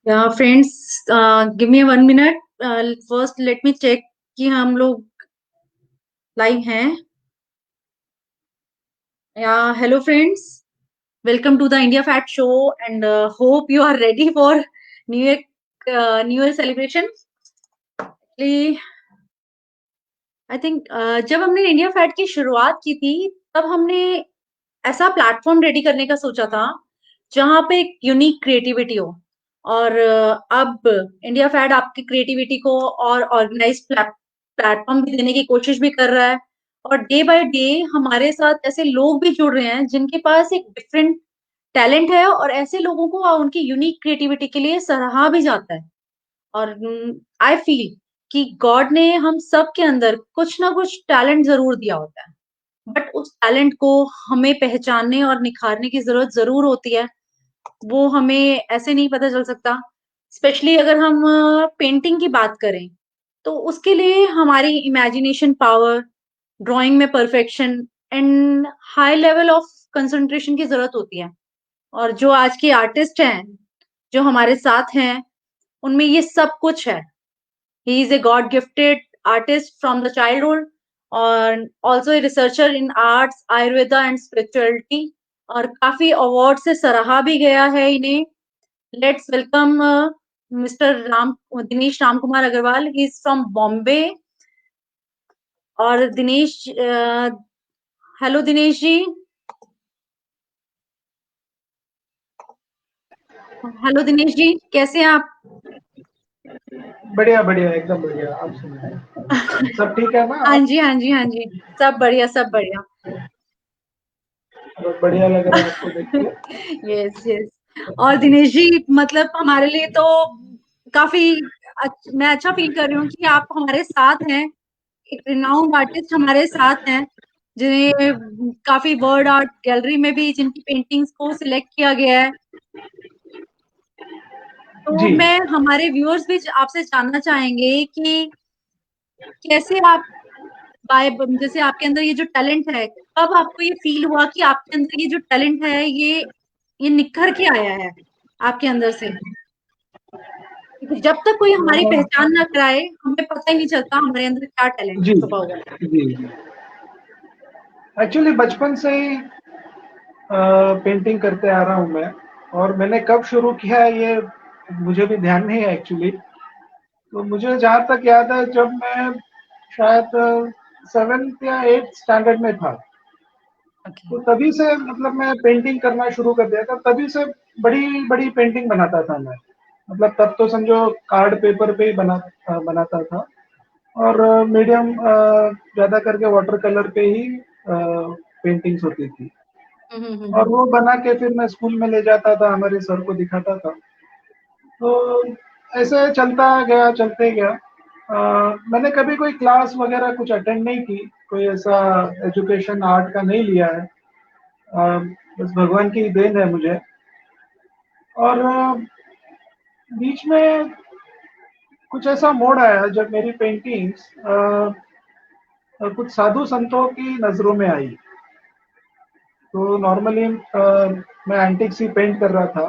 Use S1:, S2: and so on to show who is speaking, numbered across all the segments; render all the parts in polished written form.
S1: या friends, give me 1 minute. First let me check कि हम लोग लाइव हैं। Yeah hello friends, welcome to the India fat show and hope you are ready for new year celebration. I think जब हमने India fat की शुरुआत की थी, तब हमने ऐसा प्लेटफॉर्म रेडी करने का सोचा था जहां पे एक यूनिक क्रिएटिविटी हो। और अब इंडिया फैड आपकी क्रिएटिविटी को और ऑर्गेनाइज प्लेटफॉर्म भी देने की कोशिश भी कर रहा है। और डे बाय डे हमारे साथ ऐसे लोग भी जुड़ रहे हैं जिनके पास एक डिफरेंट टैलेंट है, और ऐसे लोगों को उनकी यूनिक क्रिएटिविटी के लिए सराहा भी जाता है। और आई फील कि गॉड ने हम सब के अंदर कुछ ना कुछ टैलेंट जरूर दिया होता है, बट उस टैलेंट को हमें पहचानने और निखारने की जरूरत जरूर होती है। वो हमें ऐसे नहीं पता चल सकता। स्पेशली अगर हम पेंटिंग की बात करें, तो उसके लिए हमारी इमेजिनेशन पावर, ड्राइंग में perfection and high level of concentration की जरूरत होती है। और जो आज के आर्टिस्ट हैं, जो हमारे साथ हैं, उनमें ये सब कुछ है। He is a god gifted artist from the childhood, और also a researcher in arts, Ayurveda and spirituality. और काफी अवार्ड से सराहा भी गया है इन्हें। Let's welcome mister Ram Dinesh Ram Kumar Agarwal. He is from Bombay. और दिनेश, हेलो दिनेश जी। हेलो दिनेश जी, कैसे हैं आप?
S2: बढ़िया बढ़िया एकदम बढ़िया। आप सुनाए, सब ठीक है ना?
S1: हाँ
S2: आप
S1: जी, हाँ जी, हाँ जी। सब बढ़िया, सब बढ़िया।
S2: बहुत बढ़िया लग रहा है आपको देख के।
S1: Yes, yes. और दिनेश जी, मतलब हमारे लिए तो काफी मैं अच्छा फील कर रही हूँ कि आप हमारे साथ हैं। एक रिनाउंड आर्टिस्ट हमारे साथ हैं, जिन्हें काफी वर्ल्ड आर्ट गैलरी में भी जिनकी पेंटिंग्स को सिलेक्ट किया गया है। तो
S2: जी।
S1: मैं हमारे व्यूअर्स भी आपसे जानना चाहेंगे कि कैसे आप बाय जैसे आपके अंदर ये जो टैलेंट है, कब आपको ये फील हुआ कि आपके अंदर ये जो टैलेंट है, ये निखर के आया है आपके अंदर से? क्योंकि जब तक कोई हमारी पहचान ना कराए, हमें पता ही नहीं चलता हमारे अंदर क्या टैलेंट
S2: जी
S1: छुपा हुआ है।
S2: जी। एक्चुअली बचपन से ही पेंटिंग करते आ रहा हूँ मैं। और मैंने कब शुरू किया है ये मुझे भी ध्यान नहीं है एक्चुअली। तो मुझे जहाँ तक याद है, जब मैं शायद 7th या 8th स्टैंडर्ड में था,
S1: ओके।
S2: तो तभी से मतलब मैं पेंटिंग करना शुरू कर दिया था। तभी से बड़ी बड़ी पेंटिंग बनाता था मैं। मतलब तब तो समझो कार्ड पेपर पे ही बनाता था। और मीडियम ज़्यादा करके वाटर कलर पे ही पेंटिंग्स होती थी। और
S1: हम्म।
S2: वो बना के फिर मैं स्कूल में ले जाता था, हमारे सर को दिखाता था। तो ऐसे चलता गया, चलते गया। मैंने कभी कोई क्लास वगैरह कुछ अटेंड नहीं की, कोई ऐसा एजुकेशन आर्ट का नहीं लिया है। अ, बस भगवान की देन है मुझे। और बीच में कुछ ऐसा मोड़ आया जब मेरी पेंटिंग्स कुछ साधु संतों की नज़रों में आई। तो नॉर्मली मैं एंटिक्स ही पेंट कर रहा था।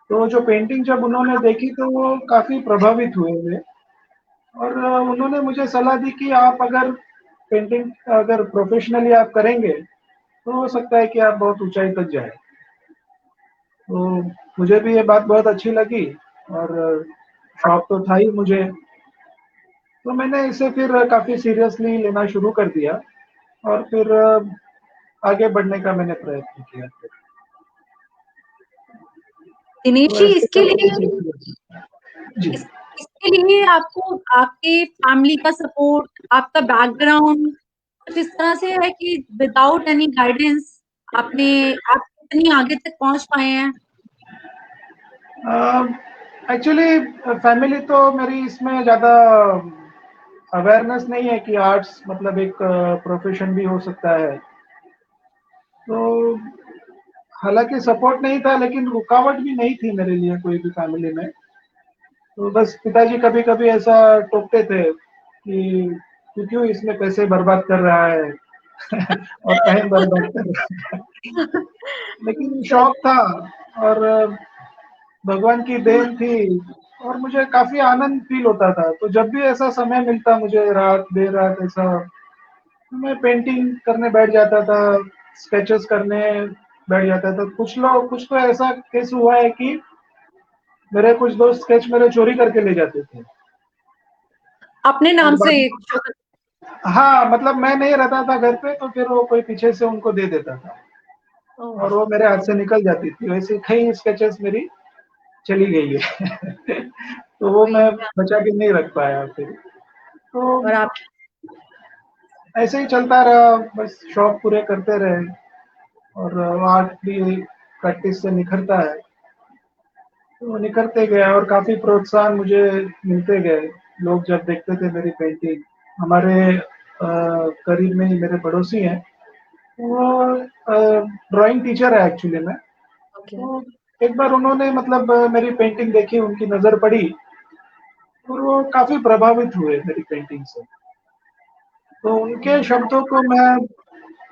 S2: तो जो पेंटिंग जब उन्होंने देखी, तो वो काफ़ी प्रभावित हुए वे। और उन्होंने मुझे सलाह दी कि आप अगर पेंटिंग अगर प्रोफेशनली आप करेंगे, तो हो सकता है कि आप बहुत ऊंचाई तक जाए। तो मुझे भी ये बात बहुत अच्छी लगी। और शौक तो था ही मुझे। तो मैंने इसे फिर काफ़ी सीरियसली लेना शुरू कर दिया। और फिर आगे बढ़ने का मैंने प्रयत्न किया फिर।
S1: दिनेश
S2: तो
S1: जी,
S2: ऐसे
S1: इसके
S2: करके
S1: लिए
S2: सीख लिया। जी।
S1: इस, इसके लिए आपको आपके फैमिली का सपोर्ट, आपका बैकग्राउंड कुछ इस तरह से है कि विदाउट एनी गाइडेंस आपने आप इतनी आगे तक पहुंच पाए हैं?
S2: एक्चुअली फैमिली तो मेरी इसमें ज़्यादा अवेयरनेस नहीं है कि आर्ट्स मतलब एक प्रोफेशन भी हो सकता है। तो हालांकि सपोर्ट नहीं था, लेकिन रुकावट भी नहीं थी मेरे लिए कोई भी फैमिली में। तो बस पिताजी कभी कभी ऐसा टोकते थे कि तू क्यों इसमें पैसे बर्बाद कर रहा है और टाइम बर्बाद कर रहा है। लेकिन शौक था। और भगवान की देन थी और मुझे काफ़ी आनंद फ़ील होता था। तो जब भी ऐसा समय मिलता मुझे रात, देर रात ऐसा, तो मैं पेंटिंग करने बैठ जाता था, स्केचेस करने बैठ जाता था। कुछ तो ऐसा केस हुआ है कि मेरे कुछ दोस्त स्केच मेरे चोरी करके ले जाते थे।
S1: अपने
S2: और
S1: नाम से?
S2: बाद हाँ, मतलब मैं नहीं रहता था घर पे तो फिर वो कोई पीछे से उनको दे देता था
S1: ओह,
S2: और वो मेरे हाथ से निकल जाती थी। वैसे कई स्केचेस मेरी चली गई है। तो वो
S1: वही।
S2: मैं बचा के नहीं रख पाया फिर। तो
S1: और आप?
S2: ऐसे ही चलता रहा, बस शौक पूरे करते रहे और आर्ट भी प्रैक्टिस से निखरता है। तो निखरते गया और काफ़ी प्रोत्साहन मुझे मिलते गए। लोग जब देखते थे मेरी पेंटिंग, हमारे करीब में ही मेरे पड़ोसी हैं, वो ड्राइंग टीचर है एक्चुअली में।
S1: ओके।
S2: तो एक बार उन्होंने मतलब मेरी पेंटिंग देखी, उनकी नज़र पड़ी और वो काफ़ी प्रभावित हुए मेरी पेंटिंग से। तो उनके शब्दों को मैं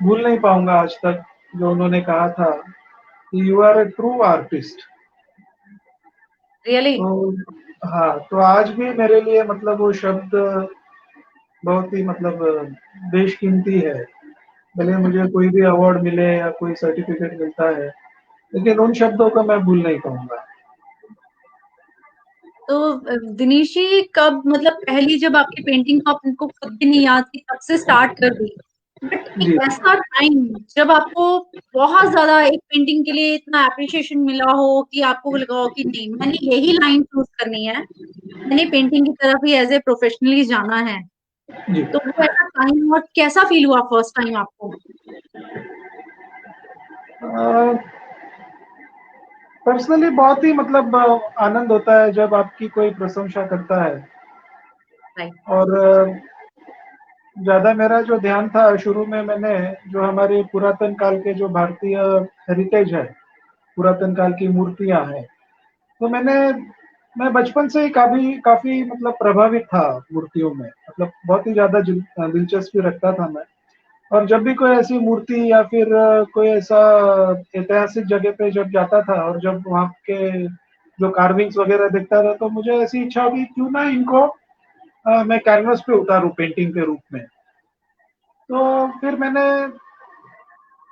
S2: भूल नहीं पाऊँगा आज तक, जो उन्होंने कहा था कि you are a true artist.
S1: Really?
S2: तो हाँ, तो आज भी मेरे लिए मतलब वो शब्द बहुत ही मतलब बेशकीमती है। भले मुझे कोई भी अवार्ड मिले या कोई सर्टिफिकेट मिलता है, लेकिन उन शब्दों को मैं भूल नहीं पाऊँगा।
S1: तो दिनेश जी, कब मतलब पहली जब आपकी पेंटिंग आपको खुद भी नहीं याद थी, तब से स्टार्ट कर दी, बट एक
S2: जी।
S1: ऐसा टाइम जब आपको बहुत ज्यादा एक पेंटिंग के लिए इतना अप्रिशिएशन मिला हो कि आपको लगा हो कि नहीं, मैंने यही लाइन चूज करनी है, मैंने पेंटिंग की तरफ ही एज ए प्रोफेशनली जाना है,
S2: जी।
S1: तो वो ऐसा टाइम और कैसा फील हुआ फर्स्ट टाइम आपको?
S2: पर्सनली बहुत ही मतलब आनंद होता है जब आपकी कोई प्रशंसा करता है।
S1: राइट।
S2: और ज़्यादा मेरा जो ध्यान था शुरू में, मैंने जो हमारे पुरातन काल के जो भारतीय हेरिटेज है, पुरातन काल की मूर्तियाँ हैं, तो मैं बचपन से ही काफ़ी मतलब प्रभावित था मूर्तियों में, मतलब बहुत ही ज़्यादा दिलचस्पी रखता था मैं। और जब भी कोई ऐसी मूर्ति या फिर कोई ऐसा ऐतिहासिक जगह पे जब जाता था और जब वहाँ के जो कार्विंग्स वगैरह देखता था, तो मुझे ऐसी इच्छा हुई क्यों ना इनको मैं कैनवस पे उतारूँ पेंटिंग के रूप में। तो फिर मैंने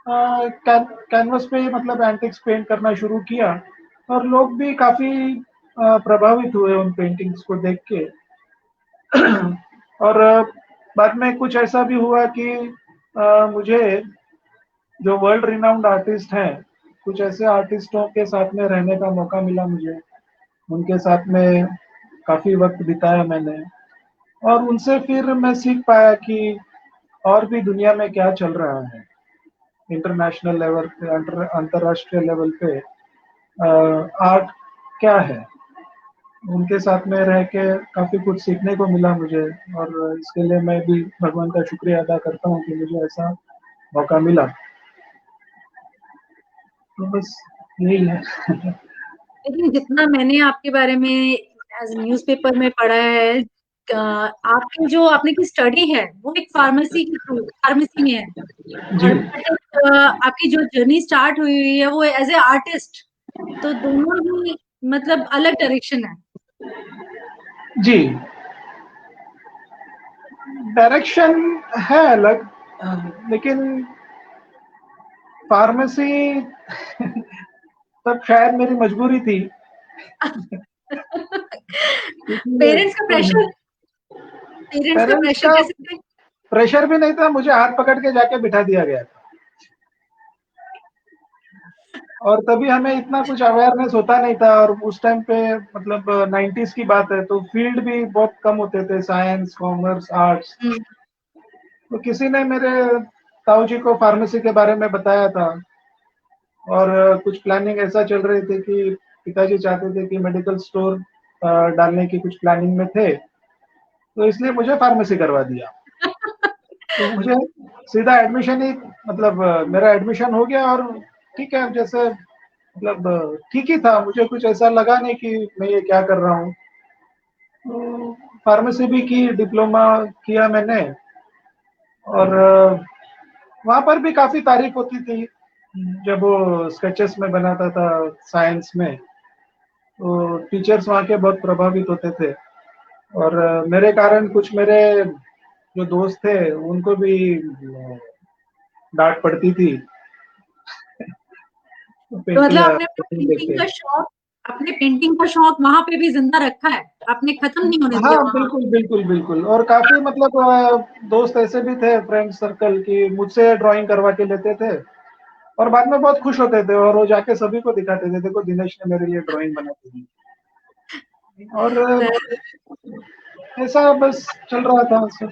S2: कैनवस पे ही मतलब एंटिक्स पेंट करना शुरू किया और लोग भी काफ़ी प्रभावित हुए उन पेंटिंग्स को देख के। और बाद में कुछ ऐसा भी हुआ कि मुझे जो वर्ल्ड रिनाउंड आर्टिस्ट हैं, कुछ ऐसे आर्टिस्टों के साथ में रहने का मौका मिला मुझे। उनके साथ में काफ़ी वक़्त बिताया मैंने और उनसे फिर मैं सीख पाया कि और भी दुनिया में क्या चल रहा है। इंटरनेशनल लेवल पे, अंतर्राष्ट्रीय लेवल पे आर्ट क्या है। उनके साथ में रह के काफ़ी कुछ सीखने को मिला मुझे और इसके लिए मैं भी भगवान का शुक्रिया अदा करता हूँ कि मुझे ऐसा मौका मिला। तो बस यही है।
S1: लेकिन जितना मैंने आपके बारे में एज न्यूज़पेपर में पढ़ा है, आपकी जो आपने की स्टडी है वो एक फार्मेसी के थ्रू, फार्मेसी में है,
S2: जी।
S1: और आपकी जो जर्नी स्टार्ट हुई हुई है वो एज ए आर्टिस्ट, तो दोनों ही मतलब अलग डायरेक्शन है।
S2: जी, डायरेक्शन है अलग, लेकिन फार्मेसी तब शायद मेरी मजबूरी थी क्योंकि
S1: पेरेंट्स का प्रेशर, पेरेंट्स का
S2: पेरेंट्स
S1: प्रेशर
S2: का
S1: कह सकते हैं।
S2: प्रेशर भी नहीं था, मुझे हाथ पकड़ के जाके बिठा दिया गया था। और तभी हमें इतना कुछ अवेयरनेस होता नहीं था और उस टाइम पे मतलब 90s की बात है, तो फील्ड भी बहुत कम होते थे, साइंस, कॉमर्स, आर्ट्स।
S1: हम्म।
S2: तो किसी ने मेरे ताऊ जी को फार्मेसी के बारे में बताया था और कुछ प्लानिंग ऐसा चल रही थी कि पिताजी चाहते थे कि मेडिकल स्टोर डालने की कुछ प्लानिंग में थे, तो इसलिए मुझे फार्मेसी करवा दिया। तो मुझे सीधा एडमिशन ही मतलब मेरा एडमिशन हो गया और ठीक है, जैसे मतलब ठीक ही था, मुझे कुछ ऐसा लगा नहीं कि मैं ये क्या कर रहा हूँ। तो फार्मेसी भी की, डिप्लोमा किया मैंने और वहाँ पर भी काफ़ी तारीफ होती थी जब वो स्केचेस में बनाता था साइंस में। तो टीचर्स वहाँ के बहुत प्रभावित होते थे और मेरे कारण कुछ मेरे जो दोस्त थे उनको भी डांट पड़ती थी
S1: तो मतलब आपने अपना
S2: पेंटिंग देख
S1: पेंटिंग
S2: के।
S1: का शौक, अपने पेंटिंग का शौक वहां पे भी जिंदा रखा है, आपने खत्म नहीं होने
S2: हाँ
S1: दिया वहां।
S2: बिल्कुल बिल्कुल बिल्कुल, और काफी मतलब दोस्त ऐसे भी थे फ्रेंड सर्कल की मुझसे ड्राइंग करवा के लेते थे और बाद में बहुत खुश होते थे और वो जाके सभी को दिखाते थे, देखो दिनेश ने मेरे लिए ड्राइंग बना के दी। और ऐसा बस चल रहा था सब।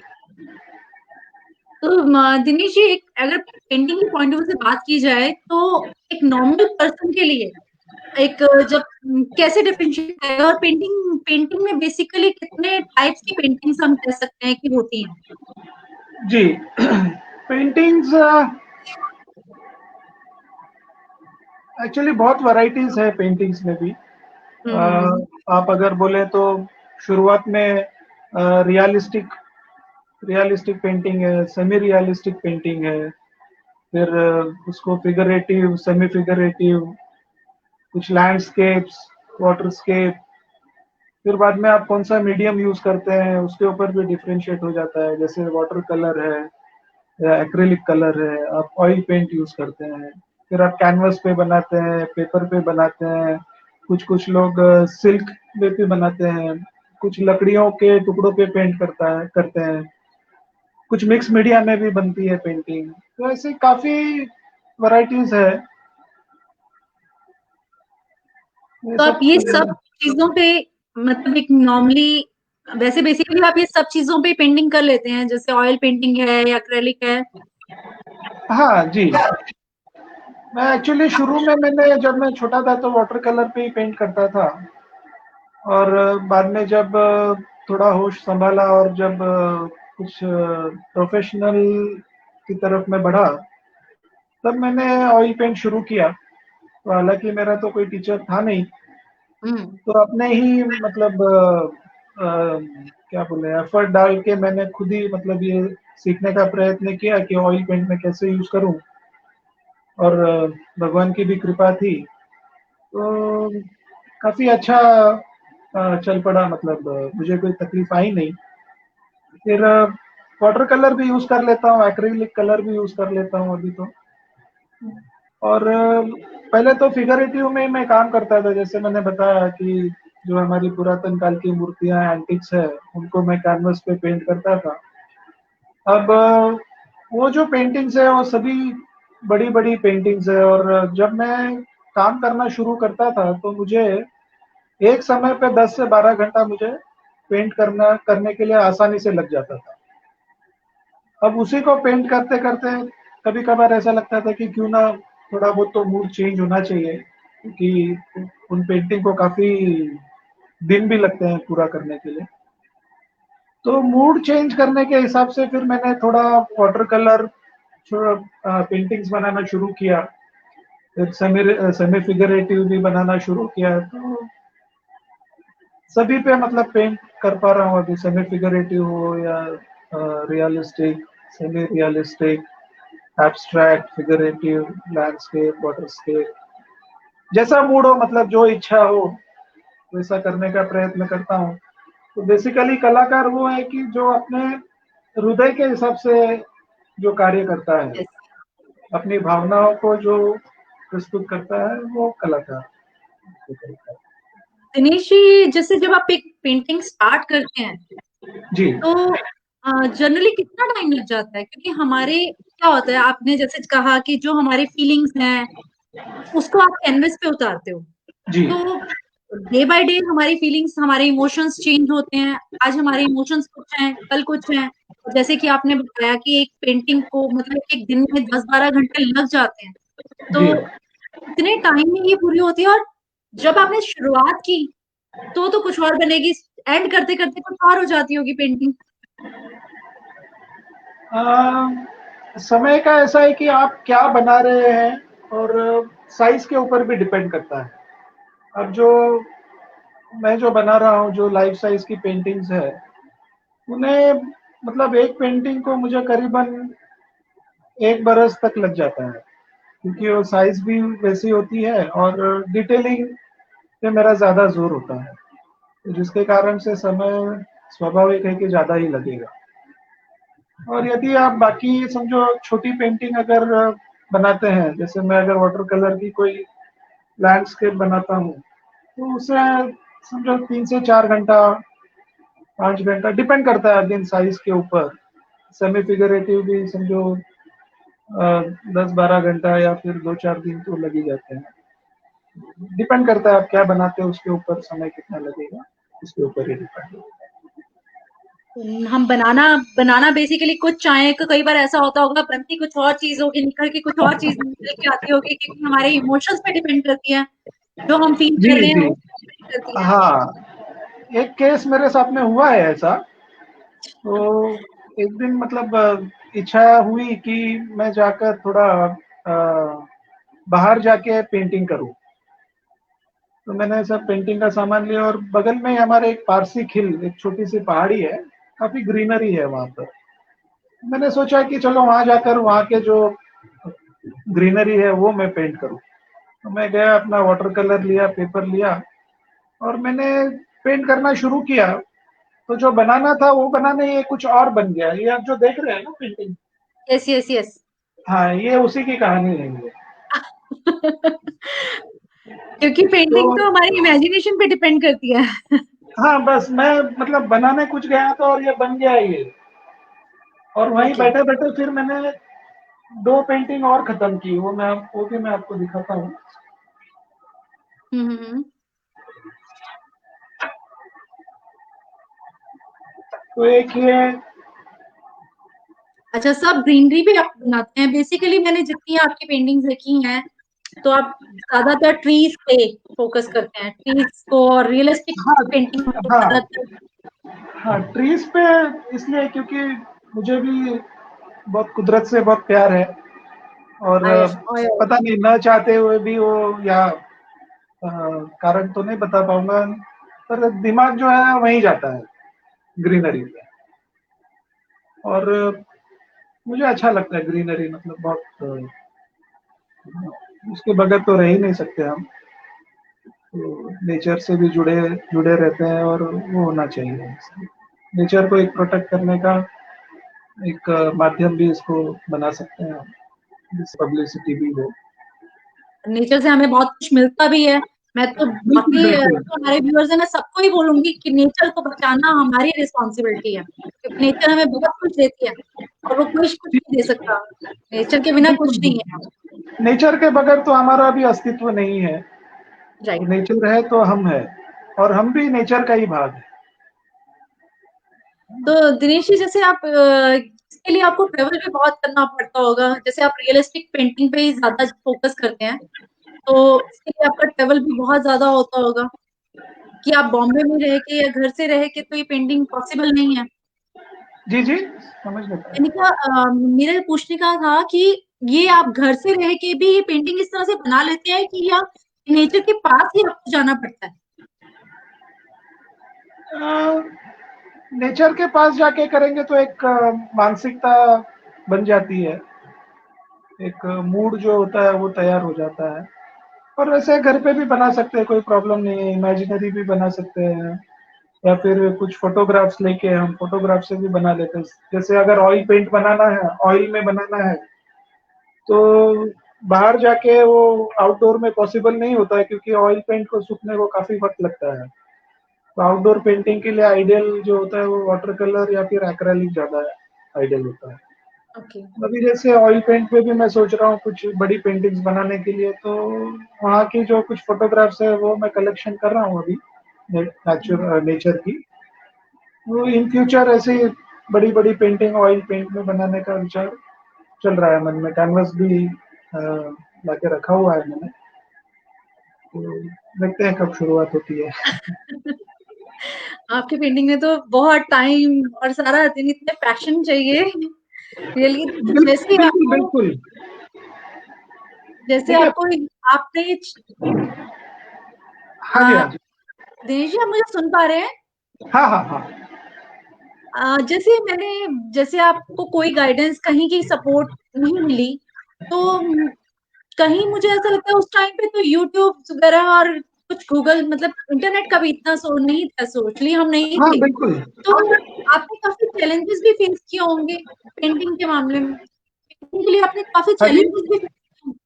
S1: तो दिनेश जी, एक अगर पेंटिंग के पॉइंट ऑफ व्यू से बात की जाए तो एक नॉर्मल पर्सन के लिए एक जब कैसे डिफरेंशिएट करेगा, और पेंटिंग पेंटिंग में बेसिकली कितने टाइप्स की पेंटिंग्स हम कह सकते हैं कि होती हैं?
S2: जी पेंटिंग्स एक्चुअली बहुत वैरायटीज है पेंटिंग्स में भी।
S1: हम्म
S2: अ,
S1: हम्म
S2: आप अगर बोले तो शुरुआत में रियलिस्टिक रियलिस्टिक पेंटिंग है, सेमी रियलिस्टिक पेंटिंग है, फिर उसको फिगरेटिव, सेमी फिगरेटिव, कुछ लैंडस्केप्स, वाटरस्केप, फिर बाद में आप कौन सा मीडियम यूज करते हैं उसके ऊपर भी डिफरेंशिएट हो जाता है, जैसे वाटर कलर है या एक्रिलिक कलर है, आप ऑयल पेंट यूज करते हैं, फिर आप कैनवस पे बनाते हैं, पेपर पे बनाते हैं, कुछ कुछ लोग सिल्क पे भी बनाते हैं, कुछ लकड़ियों के टुकड़ों पे पेंट करते हैं, कुछ मिक्स मीडिया में भी बनती है पेंटिंग, तो ऐसे काफी वैरायटीज है ये
S1: तो आप
S2: सब।
S1: ये सब चीजों पे, मतलब एक नॉर्मली, वैसे बेसिकली आप ये सब चीजों पे पेंटिंग कर लेते हैं, जैसे ऑयल पेंटिंग है या एक्रेलिक है?
S2: हाँ जी, मैं एक्चुअली शुरू में मैंने जब मैं छोटा था तो वाटर कलर पे ही पेंट करता था और बाद में जब थोड़ा होश संभाला और जब कुछ प्रोफेशनल की तरफ मैं बढ़ा तब मैंने ऑयल पेंट शुरू किया। तो हालांकि मेरा तो कोई टीचर था नहीं,
S1: हम्म।
S2: तो अपने ही मतलब क्या बोले एफर्ट डाल के मैंने खुद ही मतलब ये सीखने का प्रयत्न किया कि ऑयल पेंट में कैसे यूज करूं और भगवान की भी कृपा थी तो काफी अच्छा चल पड़ा, मतलब मुझे कोई तकलीफ आई नहीं। फिर वाटर कलर भी यूज कर लेता हूँ, एक्रिलिक कलर भी यूज कर लेता हूँ अभी तो। और पहले तो फिगरेटिव में मैं काम करता था, जैसे मैंने बताया कि जो हमारी पुरातन काल की मूर्तियां एंटिक्स है उनको मैं कैनवस पे पेंट करता था। अब वो जो पेंटिंग्स है वो सभी बड़ी बड़ी पेंटिंग्स है और जब मैं काम करना शुरू करता था तो मुझे एक समय पे 10 से 12 घंटा मुझे पेंट करने के लिए आसानी से लग जाता था। अब उसी को पेंट करते करते कभी कभार ऐसा लगता था कि क्यों ना थोड़ा बहुत तो मूड चेंज होना चाहिए, क्योंकि उन पेंटिंग को काफी दिन भी लगते हैं पूरा करने के लिए। तो मूड चेंज करने के हिसाब से फिर मैंने थोड़ा वाटर कलर पेंटिंग्स बनाना शुरू किया, फिर सेमी सेमी फिगरेटिव भी बनाना शुरू किया, तो सभी पे मतलब पेंट कर पा रहा हूँ अभी, सेमी फिगरेटिव हो या realistic, semi realistic, abstract, figurative, landscape, waterscape, जैसा मूड हो मतलब जो इच्छा हो वैसा करने का प्रयत्न करता हूँ। तो बेसिकली कलाकार वो है कि जो अपने हृदय के हिसाब से जो कार्य करता है,
S1: Yes.
S2: अपनी भावनाओं को जो प्रस्तुत करता है वो कलाकार होता है।
S1: दिनेश जी, जैसे जब आप एक पेंटिंग स्टार्ट करते हैं
S2: जी
S1: तो जनरली कितना टाइम लग जाता है? क्योंकि हमारे क्या होता है, आपने जैसे कहा कि जो हमारे फीलिंग्स हैं उसको आप कैनवस पे उतारते हो,
S2: जी
S1: तो डे बाय डे हमारी फीलिंग्स, हमारे इमोशंस चेंज होते हैं। आज हमारे इमोशंस कुछ हैं, कल कुछ हैं। और जैसे कि आपने बताया कि एक पेंटिंग को मतलब एक दिन में 10-12 घंटे लग जाते हैं,
S2: जी।
S1: तो इतने टाइम में ये पूरी होती है। और जब आपने शुरुआत की तो कुछ और बनेगी, एंड करते करते कुछ और हो जाती होगी पेंटिंग।
S2: समय का ऐसा है कि आप क्या बना रहे हैं और साइज के ऊपर भी डिपेंड करता है। अब जो मैं जो बना रहा हूँ जो लाइफ साइज की पेंटिंग्स है उन्हें मतलब एक पेंटिंग को मुझे करीबन 1 बरस तक लग जाता है, क्योंकि वो साइज भी वैसी होती है और डिटेलिंग पे मेरा ज़्यादा ज़ोर होता है, तो जिसके कारण से समय स्वाभाविक है कि ज़्यादा ही लगेगा। और यदि आप बाकी समझो छोटी पेंटिंग अगर बनाते हैं, जैसे मैं अगर वाटर कलर की कोई लैंडस्केप बनाता हूँ, तो उसे समझो 3 से 4 घंटा, 5 घंटा डिपेंड करता है अगेन साइज़ के ऊपर। सेमी फिगरेटिव भी समझो 10-12 घंटा या फिर 2-4 दिन तो लग ही जाते हैं। डिपेंड करता है आप क्या बनाते हो उसके ऊपर समय कितना लगेगा, उसके ऊपर ही डिपेंड है।
S1: हम बनाना बनाना बेसिकली कुछ चाहें कि कई बार ऐसा होता होगा बनती कुछ और चीज होगी, निकल के कुछ और चीज निकल के आती होगी, क्योंकि हमारे इमोशंस पे डिपेंड करती है, जो हम फील
S2: जी,
S1: कर रहे हैं
S2: जी।
S1: वो डिपेंड करती है।
S2: हाँ, एक केस मेरे साथ में हुआ है ऐसा। तो एक दिन मतलब इच्छा हुई कि मैं जाकर थोड़ा बाहर जाके पेंटिंग करूं। तो मैंने सब पेंटिंग का सामान लिया और बगल में ही हमारे एक पारसी खिल, एक छोटी सी पहाड़ी है, काफी ग्रीनरी है वहां पर। मैंने सोचा कि चलो वहां जाकर वहां के जो ग्रीनरी है वो मैं पेंट करूं। तो मैं गया, अपना वाटर कलर लिया, पेपर लिया और मैंने पेंट करना शुरू किया। तो जो बनाना था वो बना नहीं, ये कुछ और बन गया। ये आप जो देख रहे हैं ना पेंटिंग,
S1: यस यस यस।
S2: हाँ, ये उसी की कहानी नहीं है।
S1: क्योंकि
S2: तो
S1: पेंटिंग तो हमारी इमेजिनेशन पे डिपेंड करती है।
S2: हाँ, बस मैं मतलब बनाने कुछ गया था और ये बन गया ये। और वहीं
S1: ओके।
S2: बैठे बैठे फिर मैंने 2 पेंटिंग और खत्म की, वो भी मैं आपको दिखाता हूँ।
S1: हम्म।
S2: तो एक ये,
S1: अच्छा, सब ग्रीनरी पे आप बनाते हैं बेसिकली? मैंने जितनी आपकी पेंटिंग्स देखी हैं तो आप ज्यादातर ट्रीज पे फोकस करते हैं, ट्रीज को, और रियलिस्टिक
S2: हाँ,
S1: पेंटिंग को
S2: हाँ,
S1: ज्यादातर।
S2: हाँ, ट्रीज पे इसलिए क्योंकि मुझे भी बहुत कुदरत से बहुत प्यार है। और
S1: आय आय।
S2: पता नहीं न चाहते हुए भी वो, या कारण तो नहीं बता पाऊंगा, पर दिमाग जो है वहीं जाता है, ग्रीनरी पे। और मुझे अच्छा लगता है ग्रीनरी, मतलब बहुत उसके बगैर तो रह ही नहीं सकते हम। तो नेचर से भी जुड़े जुड़े रहते हैं और वो होना चाहिए। नेचर को एक प्रोटेक्ट करने का एक माध्यम भी इसको बना सकते हैं हम, जिस पब्लिसिटी भी हो।
S1: नेचर से हमें बहुत कुछ मिलता भी है। मैं तो
S2: बिल्कुल,
S1: बाकी
S2: बिल्कुल।
S1: जो हमारे व्यूअर्स हैं, मैं सबको ही बोलूंगी कि नेचर को बचाना हमारी रिस्पॉन्सिबिलिटी है, क्योंकि नेचर हमें बहुत कुछ देती है और वो कुछ कुछ नहीं दे सकता। नेचर के बिना
S2: बिल्कुल,
S1: कुछ नहीं है।
S2: बिल्कुल। नेचर के बगैर तो हमारा भी अस्तित्व नहीं है।
S1: राइट।
S2: नेचर है तो हम है, और हम भी नेचर का ही भाग है।
S1: तो दिनेश जी, जैसे आप इसके लिए आपको ट्रेवल भी बहुत करना पड़ता होगा, जैसे आप रियलिस्टिक पेंटिंग पे ही ज्यादा फोकस करते हैं, तो इसके लिए आपका ट्रेवल भी बहुत ज्यादा होता होगा, कि आप बॉम्बे में रह के या घर से रह के तो ये पेंटिंग पॉसिबल नहीं है।
S2: जी, जी, समझ लेता
S1: यानी
S2: हूँ।
S1: क्या, मेरे पूछने का था कि ये आप घर से रह के भी ये पेंटिंग इस तरह से बना लेते हैं, कि या नेचर के पास ही आपको जाना पड़ता है?
S2: नेचर के पास जाके करेंगे तो एक मानसिकता बन जाती है, एक मूड जो होता है वो तैयार हो जाता है। और वैसे घर पे भी बना सकते हैं, कोई प्रॉब्लम नहीं है, इमेजिनरी भी बना सकते हैं। या फिर कुछ फोटोग्राफ्स लेके हम फोटोग्राफ से भी बना लेते हैं। जैसे अगर ऑयल पेंट बनाना है, ऑयल में बनाना है, तो बाहर जाके वो आउटडोर में पॉसिबल नहीं होता है, क्योंकि ऑयल पेंट को सूखने को काफी वक्त लगता है। तो आउटडोर पेंटिंग के लिए आइडियल जो होता है वो वाटर कलर या फिर एक्रेलिक ज्यादा आइडियल होता है।
S1: ओके।
S2: अभी जैसे ऑयल पेंट पे भी मैं सोच रहा हूँ कुछ बड़ी पेंटिंग्स बनाने के लिए, तो वहाँ की जो कुछ फोटोग्राफ्स है वो मैं कलेक्शन कर रहा हूँ अभी, नेचर की। वो इन फ्यूचर ऐसे बड़ी बड़ी पेंटिंग ऑयल पेंट में बनाने का विचार चल रहा है मन में। कैनवस भी लाके रखा हुआ है मैंने। तो देखते हैं कब शुरुआत होती है।
S1: आपकी पेंटिंग में तो बहुत टाइम और सारा दिन, इतने पैशन चाहिए रियली। जैसे
S2: बिल्कुल,
S1: आपको
S2: बिल्कुल।
S1: जैसे
S2: देखिए,
S1: आपको आपने
S2: हाँ जी, हाँ जी।
S1: दिनेश जी, आप मुझे सुन पा रहे हैं?
S2: हाँ, हाँ, हाँ।
S1: जैसे जैसे आपको कोई गाइडेंस, कहीं की सपोर्ट नहीं मिली, तो कहीं मुझे ऐसा लगता है उस टाइम पे तो यूट्यूब वगैरह और कुछ गूगल मतलब इंटरनेट का भी इतना नहीं था, सोशली हम नहीं
S2: हाँ
S1: थे।
S2: बिल्कुल।
S1: तो आपने काफी चैलेंजेस भी फेस किए होंगे पेंटिंग के मामले में, पेंटिंग के लिए आपने काफी
S2: हाँ जी।
S1: चैलेंजेस भी face किए होंगे।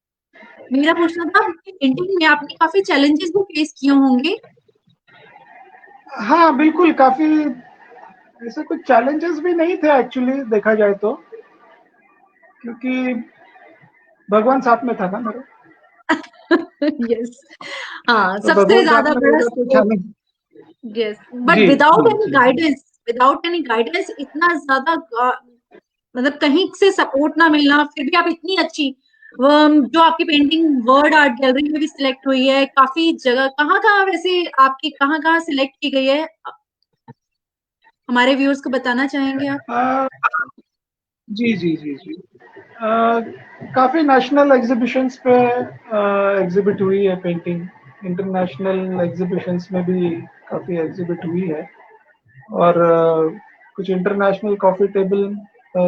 S1: मेरा पूछना था पेंटिंग में आपने काफी चैलेंजेस भी फेस किए होंगे।
S2: हाँ बिल्कुल, काफी ऐसे कुछ चैलेंजेस भी नहीं थे एक्चुअली देखा जाए तो, क्योंकि भगवान साथ में था ना मेरे।
S1: यस। हाँ,
S2: तो
S1: सबसे
S2: भगवान साथ
S1: ज्यादा
S2: में
S1: बड़ा
S2: रहेगा तो
S1: सपोर्ट।
S2: चैलेंज।
S1: यस, बट
S2: जी जी
S1: विदाउट एनी
S2: जी।
S1: गाइडेंस, विदाउट एनी गाइडेंस इतना ज्यादा मतलब कहीं से सपोर्ट ना मिलना, फिर भी आप इतनी अच्छी जो आपकी पेंटिंग वर्ल्ड आर्ट गैलरी में भी सिलेक्ट हुई है, काफी जगह, कहाँ कहाँ वैसे आपकी कहाँ कहाँ सिलेक्ट की गई है, हमारे व्यूअर्स को बताना चाहेंगे आप?
S2: आ, जी जी जी जी। काफी नेशनल एग्जीबिशंस पे एग्जिबिट हुई है पेंटिंग, इंटरनेशनल एग्जीबिशंस में भी काफी एग्जिबिट हुई है। और कुछ इंटरनेशनल कॉफी टेबल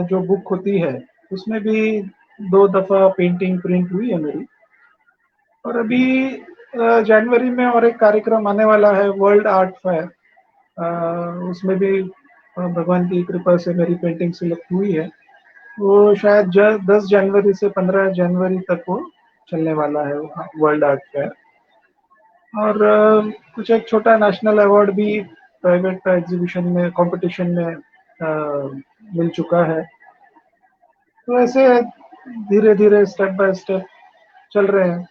S2: जो बुक होती है उसमें भी 2 दफा पेंटिंग प्रिंट हुई है मेरी। और अभी जनवरी में और एक कार्यक्रम आने वाला है, वर्ल्ड आर्ट फेयर। उसमें भी भगवान की कृपा से मेरी पेंटिंग सिलेक्ट हुई है। वो शायद 10 जनवरी से 15 जनवरी तक वो चलने वाला है, वर्ल्ड आर्ट फेयर। और कुछ एक छोटा नेशनल अवार्ड भी प्राइवेट एग्जीबिशन में, कंपटीशन में मिल चुका है। तो ऐसे धीरे धीरे स्टेप बाय स्टेप चल रहे हैं।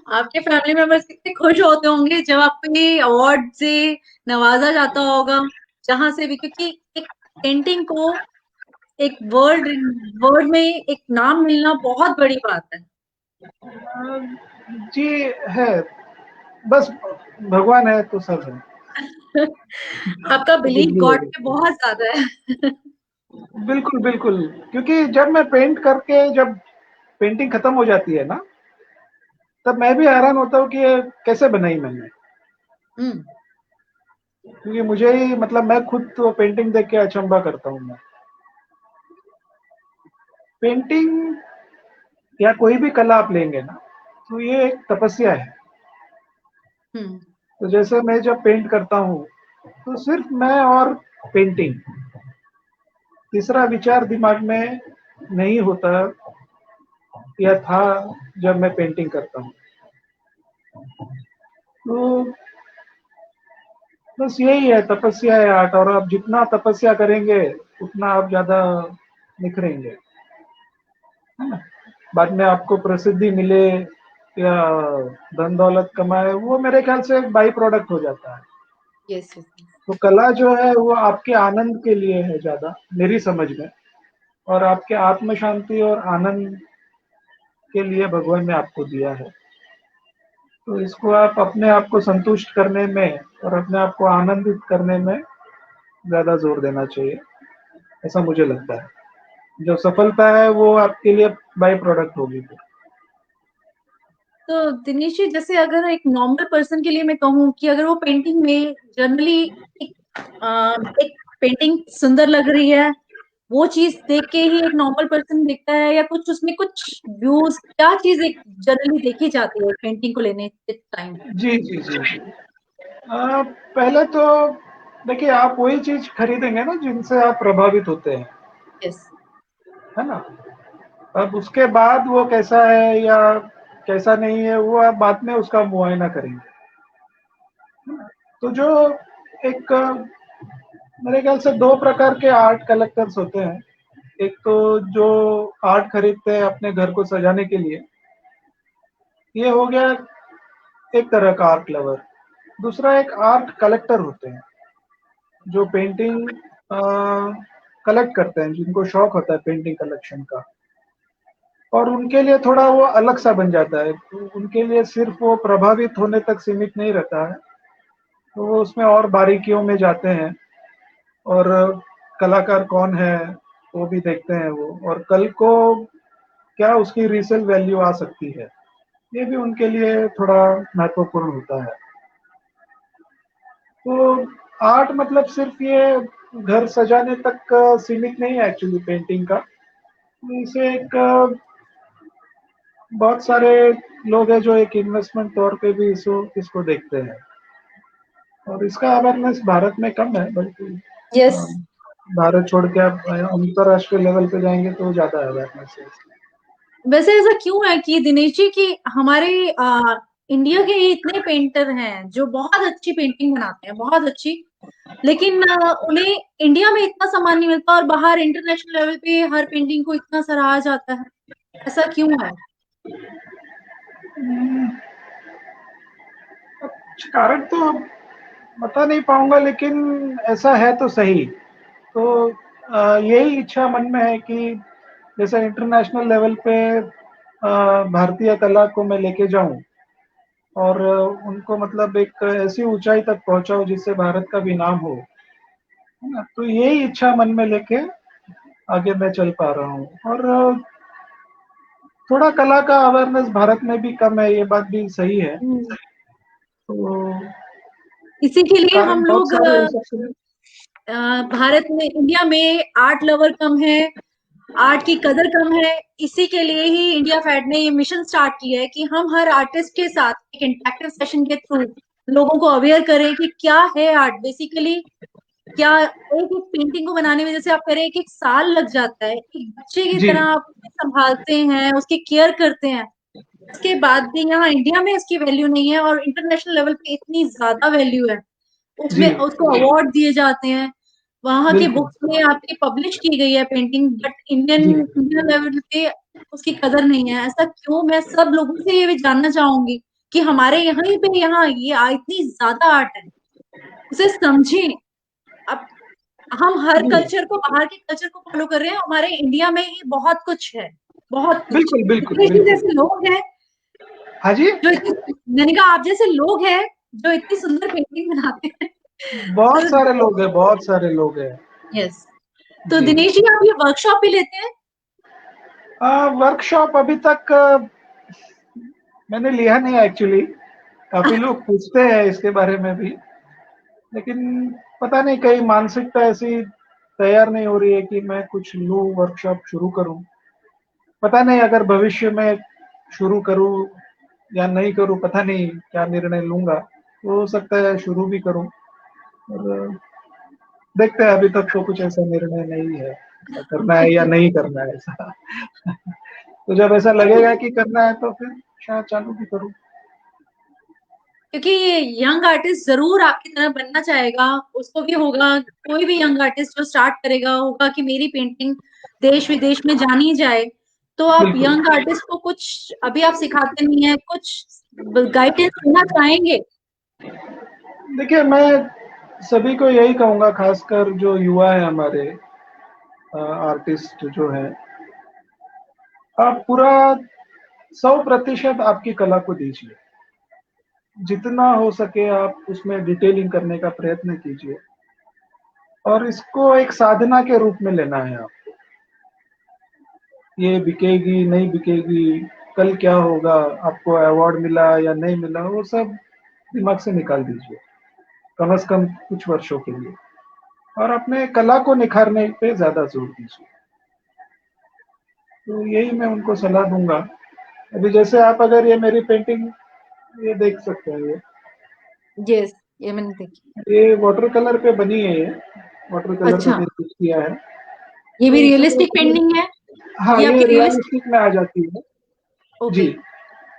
S1: आपके फैमिली मेंबर्स कितने खुश होते होंगे जब आपको ये अवार्ड से नवाजा जाता होगा, जहां से भी, क्योंकि एक पेंटिंग को एक वर्ल्ड वर्ल्ड में एक नाम मिलना बहुत बड़ी बात है।
S2: जी है, बस भगवान है तो सब है।
S1: आपका
S2: तो
S1: बिलीव
S2: बिजली
S1: गॉड
S2: होगी।
S1: पे बहुत ज्यादा है।
S2: बिल्कुल बिल्कुल, क्योंकि जब मैं पेंट करके जब पेंटिंग खत्म हो जाती है ना, तब मैं भी हैरान होता हूँ कि ये कैसे बनाई मैंने।
S1: हम्म।
S2: क्योंकि मुझे ही मतलब मैं खुद तो पेंटिंग देख के अचंभा करता हूँ मैं। पेंटिंग या कोई भी कला आप लेंगे ना, तो ये एक तपस्या है।
S1: हम्म।
S2: तो जैसे मैं जब पेंट करता हूँ तो सिर्फ मैं और पेंटिंग, तीसरा विचार दिमाग में नहीं होता या था जब मैं पेंटिंग करता हूँ। तो बस यही है, तपस्या है आर्ट। और आप जितना तपस्या करेंगे उतना आप ज्यादा निखरेंगे, है ना। बाद में आपको प्रसिद्धि मिले या धन दौलत कमाए, वो मेरे ख्याल से एक बाई प्रोडक्ट हो जाता है।
S1: Yes yes.
S2: तो कला जो है वो आपके आनंद के लिए है ज्यादा, मेरी समझ में। और आपके आत्म शांति और आनंद के लिए भगवान ने आपको दिया है। तो इसको आप अपने आप को संतुष्ट करने में और अपने आप को आनंदित करने में ज्यादा जोर देना चाहिए, ऐसा मुझे लगता है। जो सफलता है वो आपके लिए बाई प्रोडक्ट होगी फिर।
S1: तो दिनेश जी, जैसे अगर एक नॉर्मल पर्सन के लिए मैं कहूँ कि अगर वो पेंटिंग में जनरली एक एक पेंटिंग सुंदर लग रही है, वो चीज देख के ही एक नॉर्मल पर्सन देखता है, या कुछ उसमें कुछ व्यूज, क्या चीज एक जनरली देखी जाती है पेंटिंग को लेने के टाइम?
S2: जी जी जी जी। पहले तो देखिए, आप वही चीज खरीदेंगे ना जिनसे आप प्रभावित होते हैं,
S1: यस।
S2: है ना। अब उसके बाद वो कैसा है या कैसा नहीं है, वो आप बाद में उसका मुआयना करेंगे। तो जो एक मेरे ख्याल से 2 प्रकार के आर्ट कलेक्टर्स होते हैं। एक तो जो आर्ट खरीदते हैं अपने घर को सजाने के लिए, ये हो गया एक तरह का आर्ट लवर। दूसरा एक आर्ट कलेक्टर होते हैं, जो पेंटिंग कलेक्ट करते हैं, जिनको शौक होता है पेंटिंग कलेक्शन का। और उनके लिए थोड़ा वो अलग सा बन जाता है। तो उनके लिए सिर्फ वो प्रभावित होने तक सीमित नहीं रहता है, तो वो उसमें और बारीकियों में जाते हैं। और कलाकार कौन है वो भी देखते हैं वो, और कल को क्या उसकी रीसेल वैल्यू आ सकती है, ये भी उनके लिए थोड़ा महत्वपूर्ण होता है। तो आर्ट मतलब सिर्फ ये घर सजाने तक सीमित नहीं है एक्चुअली पेंटिंग का। इसे एक बहुत सारे लोग हैं जो एक इन्वेस्टमेंट तौर पे भी इसको देखते हैं, और इसका अवेयरनेस भारत में कम है, बल्कि
S1: यस।
S2: भारत छोड़ के आप अंतरराष्ट्रीय लेवल पे जाएंगे तो ज्यादा अवेयरनेस है।
S1: वैसे ऐसा क्यों है कि दिनेश जी की हमारे इंडिया के ही इतने पेंटर हैं जो बहुत अच्छी पेंटिंग बनाते हैं, बहुत अच्छी, लेकिन उन्हें इंडिया में इतना सम्मान नहीं मिलता और बाहर इंटरनेशनल लेवल पे हर पेंटिंग को इतना सराहा जाता है। ऐसा क्यों है?
S2: कुछ कारण तो बता नहीं पाऊंगा, लेकिन ऐसा है तो सही। तो यही इच्छा मन में है कि जैसे इंटरनेशनल लेवल पे भारतीय कला को मैं लेके जाऊं, और उनको मतलब एक ऐसी ऊंचाई तक पहुंचाऊं जिससे भारत का भी नाम हो, है ना। तो यही इच्छा मन में लेके आगे मैं चल पा रहा हूँ। और थोड़ा कला का अवेयरनेस भारत में भी कम है, ये बात भी सही है।
S1: हम्म।
S2: तो
S1: इसी के लिए
S2: कारण
S1: हम
S2: बहुत
S1: लोग
S2: सारे हो सकते हैं।
S1: भारत में, इंडिया में आर्ट लवर कम है, आर्ट की कदर कम है। इसी के लिए ही इंडिया फेड ने ये मिशन स्टार्ट किया है कि हम हर आर्टिस्ट के साथ एक इंटरेक्टिव सेशन के थ्रू लोगों को अवेयर करें कि क्या है आर्ट बेसिकली। क्या एक एक पेंटिंग को बनाने में, जैसे आप कह रहे हैं, एक एक साल लग जाता है, एक बच्चे की
S2: जी
S1: तरह आप उसे संभालते हैं, उसकी केयर करते हैं। उसके बाद भी यहाँ इंडिया में इसकी वैल्यू नहीं है और इंटरनेशनल लेवल पे इतनी ज्यादा वैल्यू है।
S2: जी
S1: उसमें उसको अवार्ड दिए जाते हैं, वहां की
S2: बिल्कुल।
S1: बुक्स में आपकी पब्लिश की गई है पेंटिंग, बट इंडियन
S2: जी
S1: इंडियन लेवल पे उसकी कदर नहीं है। ऐसा क्यों? मैं सब लोगों से ये भी जानना चाहूंगी कि हमारे यहाँ पे, यहाँ ये इतनी ज्यादा आर्ट है, उसे समझें। अब हम हर
S2: जी
S1: कल्चर को, बाहर के कल्चर को फॉलो कर रहे हैं, हमारे इंडिया में ही बहुत कुछ है, बहुत कुछ।
S2: बिल्कुल बिल्कुल
S1: विदेशी
S2: बिल्कुल।
S1: जैसे लोग हैं
S2: हाँ जी।
S1: जो इतनी, मैंने कहा आप जैसे लोग हैं जो इतनी सुंदर पेंटिंग बनाते हैं।
S2: बहुत
S1: तो
S2: सारे लोग हैं, बहुत सारे लोग हैं।
S1: यस। तो
S2: जी।
S1: दिनेश जी, आप ये वर्कशॉप भी लेते हैं?
S2: वर्कशॉप अभी तक मैंने लिया नहीं एक्चुअली। काफी लोग पूछते हैं इसके बारे में भी, लेकिन पता नहीं कहीं मानसिकता ऐसी तैयार नहीं हो रही है कि मैं कुछ लूँ, वर्कशॉप शुरू करूँ। पता नहीं अगर भविष्य में शुरू करूँ या नहीं करूँ, पता नहीं क्या निर्णय लूंगा। तो हो सकता है शुरू भी करूँ, और देखते हैं। अभी तक तो कुछ ऐसा निर्णय नहीं है, करना है या नहीं करना है ऐसा। तो जब ऐसा लगेगा कि करना है तो फिर शायद चालू भी करूँ।
S1: क्योंकि यंग आर्टिस्ट जरूर आपकी तरह बनना चाहेगा, उसको भी होगा। कोई भी यंग आर्टिस्ट जो स्टार्ट करेगा होगा कि मेरी पेंटिंग देश विदेश में जानी जाए। तो आप
S2: बिल्कुल।
S1: यंग आर्टिस्ट को कुछ अभी आप सिखाते नहीं है, कुछ गाइडेंस देना चाहेंगे?
S2: देखिए, मैं सभी को यही कहूंगा, खासकर जो युवा है हमारे, आर्टिस्ट जो है, आप पूरा 100% आपकी कला को दीजिए। जितना हो सके आप उसमें डिटेलिंग करने का प्रयत्न कीजिए, और इसको एक साधना के रूप में लेना है आप। ये बिकेगी नहीं बिकेगी, कल क्या होगा, आपको अवार्ड मिला या नहीं मिला, वो सब दिमाग से निकाल दीजिए, कम से कम कुछ वर्षों के लिए। और अपने कला को निखारने पे ज्यादा जोर दीजिए। तो यही मैं उनको सलाह दूंगा। अभी जैसे आप अगर ये मेरी पेंटिंग ये देख सकते हैं,
S1: यस, ये मैंने देखी।
S2: ये वाटर कलर पे बनी है, ये वाटर कलर पे
S1: अच्छा,
S2: मैंने कुछ किया है।
S1: ये भी
S2: तो इसमें
S1: रियलिस्टिक पेंटिंग है?
S2: हाँ,
S1: ये
S2: ये
S1: आपकी रियलिस्टिक?
S2: रियलिस्टिक में आ जाती है।
S1: ओके।
S2: जी।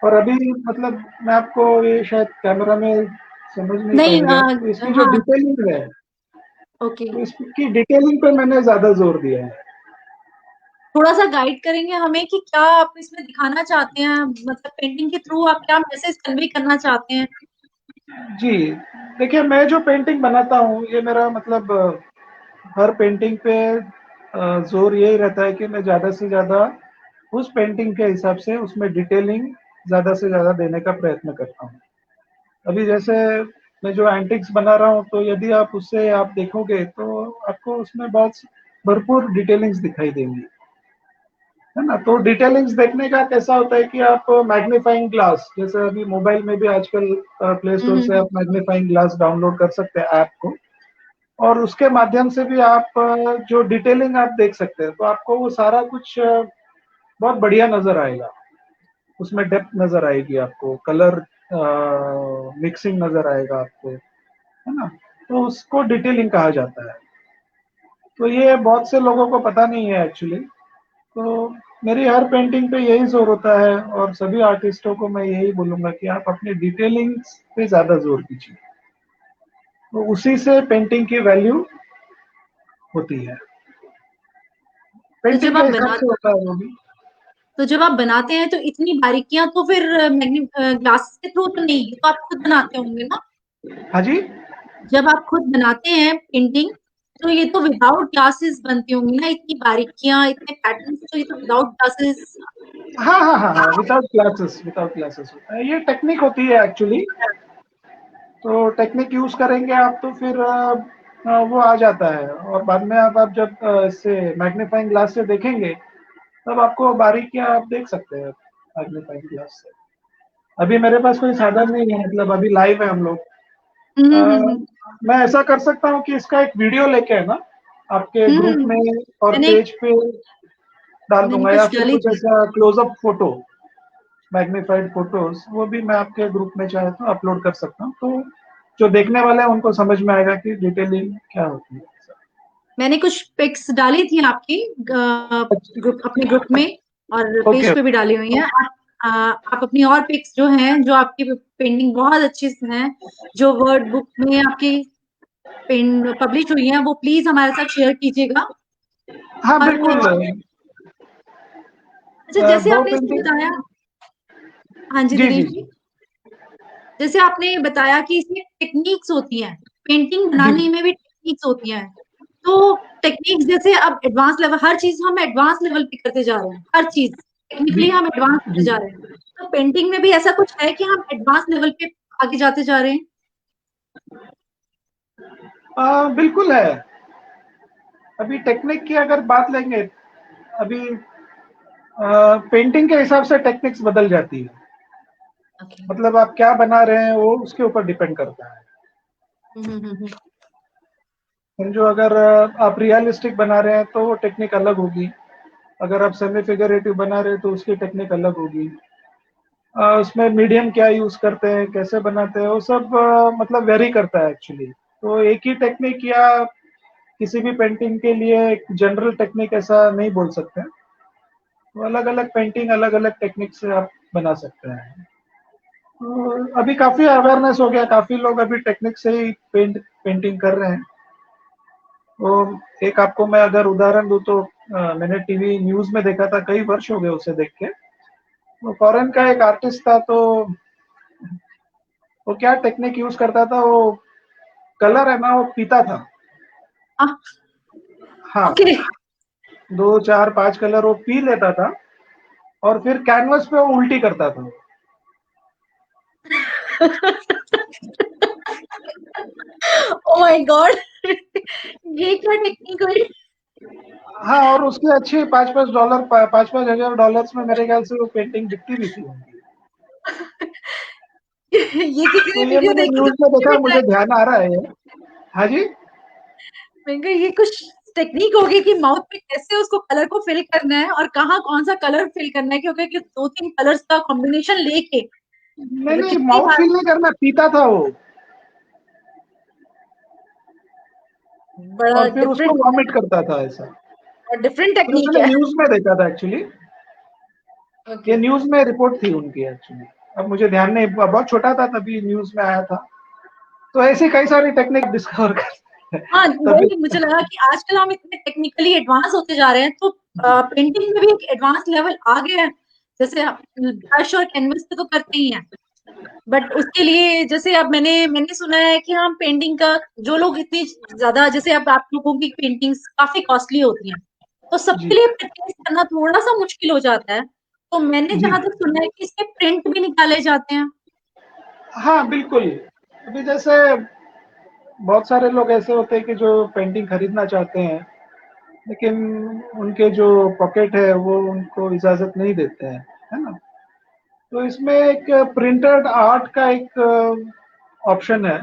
S2: और अभी मतलब मैं आपको ये शायद कैमरा में समझ नहीं
S1: नहीं,
S2: पाएंगे आप, तो इसकी जो
S1: हाँ।
S2: डिटेलिंग है,
S1: ओके।
S2: तो इसकी डिटेलिंग पे मैंने ज्यादा जोर दिया है।
S1: थोड़ा सा गाइड करेंगे हमें कि क्या आप इसमें दिखाना चाहते हैं, मतलब पेंटिंग के थ्रू आप क्या मैसेज कन्वे करना चाहते हैं?
S2: जी। देखिए, मैं जो पेंटिंग बनाता हूँ, ये मेरा मतलब हर पेंटिंग पे जोर यही रहता है कि मैं ज्यादा से ज्यादा उस पेंटिंग के हिसाब से उसमें डिटेलिंग ज्यादा से ज्यादा देने का प्रयत्न करता हूँ। अभी जैसे मैं जो एंटिक्स बना रहा हूँ, तो यदि आप उससे आप देखोगे तो आपको उसमें बहुत भरपूर डिटेलिंग्स दिखाई देंगी, है ना। तो डिटेलिंग्स देखने का कैसा होता है कि आप मैग्नीफाइंग ग्लास, जैसे अभी मोबाइल में भी आजकल प्ले स्टोर से
S1: हम्म।
S2: आप मैग्नीफाइंग ग्लास डाउनलोड कर सकते हैं ऐप को, और उसके माध्यम से भी आप जो डिटेलिंग आप देख सकते हैं, तो आपको वो सारा कुछ बहुत बढ़िया नजर आएगा। उसमें डेप्थ नजर आएगी आपको, कलर मिक्सिंग नजर आएगा आपको, है ना। तो उसको डिटेलिंग कहा जाता है। तो ये बहुत से लोगों को पता नहीं है एक्चुअली। तो मेरी हर पेंटिंग पे यही जोर होता है, और सभी आर्टिस्टों को मैं यही बोलूंगा कि आप अपनी डिटेलिंग पे ज्यादा जोर दीजिए, तो उसी से पेंटिंग की वैल्यू होती है,
S1: तो
S2: पेंटिंग
S1: जब
S2: के
S1: आप
S2: हिसाब
S1: बना
S2: से होता है वो भी।
S1: तो जब आप बनाते हैं तो इतनी बारीकियां तो फिर ग्लास के थ्रू तो नहीं, ये तो आप खुद बनाते होंगे ना?
S2: हाँ जी।
S1: जब आप खुद बनाते हैं पेंटिंग, तो ये तो विदाउट ग्लासेस बनती होंगी ना, इतनी बारीकियां, इतने पैटर्न्स, तो ये तो विदाउट ग्लासेस।
S2: हाँ हाँ हाँ हाँ, विदाउट क्लासेस होता है, ये टेक्निक होती है एक्चुअली। तो टेक्निक यूज करेंगे आप तो फिर वो आ जाता है, और बाद में आप जब इससे मैग्नीफाइंग ग्लास से देखेंगे, तब आपको बारीकियां आप देख सकते हैं मैग्नीफाइंग ग्लास से। अभी मेरे पास कोई साधन नहीं है, मतलब अभी लाइव है हम लोग।
S1: हम्म
S2: अ,
S1: हम्म हम्म
S2: मैं ऐसा कर सकता हूँ कि इसका एक वीडियो लेके है ना, आपके ग्रुप में और
S1: मैंने
S2: पेज पे डाल
S1: मैंने
S2: दूंगा, या
S1: कुछ
S2: फिर
S1: डाली
S2: कुछ
S1: थी।
S2: ऐसा क्लोजअप फोटो, मैग्नीफाइड फोटोज, वो भी मैं आपके ग्रुप में चाहे तो अपलोड कर सकता हूँ, तो जो देखने वाले हैं उनको समझ में आएगा कि डिटेलिंग क्या होती है।
S1: मैंने कुछ पिक्स डाली थी आपकी ग्रुप, अपने ग्रुप में, और
S2: ओके।
S1: पेज पे भी डाली हुई हैं। आप अपनी और पिक्स जो हैं, जो आपकी पेंटिंग बहुत अच्छी हैं, जो वर्ड बुक में आपकी पेन पब्लिश हुई है, वो प्लीज हमारे साथ शेयर कीजिएगा।
S2: हाँ
S1: और
S2: बिल्कुल।
S1: अच्छा, जैसे
S2: दो
S1: आपने इसमें
S2: पेंटिंग।
S1: बताया। हाँ जी
S2: जी
S1: दिनेश
S2: जी
S1: जी।
S2: जी
S1: जैसे आपने बताया कि इसमें टेक्निक्स होती हैं, पेंटिंग
S2: जी
S1: बनाने में भी टेक्निक्स होती हैं। तो टेक्निक्स जैसे अब एडवांस लेवल, हर चीज हम एडवांस लेवल पे करते जा रहे हैं, हर चीज
S2: जी
S1: टेक्निकली हम एडवांस होते
S2: जी।
S1: जा रहे हैं। तो पेंटिंग में भी ऐसा कुछ है कि हम एडवांस लेवल पे आगे जाते जा रहे हैं?
S2: बिल्कुल है। अभी टेक्निक की अगर बात लेंगे, अभी पेंटिंग के हिसाब से टेक्निक्स बदल जाती है।
S1: ओके।
S2: मतलब आप क्या बना रहे हैं वो उसके ऊपर डिपेंड करता है।
S1: हम्म।
S2: समझो अगर आप रियलिस्टिक बना रहे हैं तो वो टेक्निक अलग होगी, अगर आप सेमी फिगरेटिव बना रहे हैं तो उसकी टेक्निक अलग होगी। उसमें मीडियम क्या यूज करते हैं, कैसे बनाते हैं, वो सब मतलब वेरी करता है एक्चुअली। तो एक ही टेक्निक या किसी भी पेंटिंग के लिए एक जनरल टेक्निक ऐसा नहीं बोल सकते। तो अलग अलग पेंटिंग अलग अलग टेक्निक से आप बना सकते हैं। तो अभी काफी अवेयरनेस हो गया, काफी लोग अभी टेक्निक से ही पेंटिंग कर रहे हैं। तो एक आपको मैं अगर उदाहरण दूं तो मैंने टीवी न्यूज में देखा था, कई वर्ष हो गए उसे देख के। वो फॉरेन का एक आर्टिस्ट था, तो वो क्या टेक्निक यूज करता था, वो कलर है ना वो पीता था। हाँ,
S1: ओके।
S2: 2 4 5 कलर वो पी लेता था, और फिर कैनवस पे वो उल्टी करता था।
S1: Oh my God. ये क्या टेक्निक हुई?
S2: हाँ, और उसकी अच्छी 5 5 डॉलर, 5 5 हजार डॉलर्स में मेरे ख्याल से वो पेंटिंग बिकती भी थी उनकी।
S1: ये किसी
S2: तो
S1: ने
S2: ये
S1: वीडियो
S2: मैंने
S1: देखी तो
S2: न्यूज में
S1: उसने
S2: देखा,
S1: भी
S2: मुझे
S1: ट्राई?
S2: ध्यान आ रहा है ये। हाँ जी।
S1: मैंने कहा ये कुछ टेक्निक होगी कि माउथ पे कैसे उसको कलर को फिल करना है और कहाँ कौन सा कलर फिल करना है, क्योंकि दो तीन कलर्स का कॉम्बिनेशन लेके
S2: नहीं
S1: मतलब
S2: नहीं,
S1: कितनी
S2: माउथ
S1: बार।
S2: फील नहीं करना, पीता था वो,
S1: बड़ा
S2: और फिर उसको
S1: डिफरेंट
S2: वॉमिट करता था ऐसा।
S1: और डिफरेंट
S2: तो ये
S1: टेक्निक
S2: मैंने
S1: है।
S2: न्यूज में देखा था एक्चुअली। ये
S1: ओके।
S2: न्यूज में रिपोर्ट थी उनकी एक्चुअली। अब मुझे ध्यान नहीं, बहुत छोटा था तभी न्यूज में आया था। तो ऐसी कई सारी टेक्निक डिस्कवर कर
S1: हाँ,
S2: तभी।
S1: वही मुझे लगा कि आजकल हम इतने टेक्निकली एडवांस होते जा रहे हैं, तो
S2: जी
S1: पेंटिंग में भी एक एडवांस लेवल आ गया है। जैसे ब्रश और कैनवस पे तो करते ही हैं, बट उसके लिए जैसे अब मैंने मैंने सुना है कि हम पेंटिंग का, जो लोग इतनी ज्यादा, जैसे अब आप लोगों की पेंटिंग्स काफी कॉस्टली होती हैं, तो सबके
S2: जी
S1: लिए प्रैक्टिस करना थोड़ा सा मुश्किल हो जाता है। तो मैंने
S2: जी।
S1: जहां तक सुना है कि इसके प्रिंट भी निकाले जाते हैं।
S2: हाँ बिल्कुल। अभी जैसे बहुत सारे लोग ऐसे होते हैं कि जो पेंटिंग खरीदना चाहते हैं, लेकिन उनके जो पॉकेट है वो उनको इजाजत नहीं देते हैं, है ना। तो इसमें एक प्रिंटेड आर्ट का एक ऑप्शन है,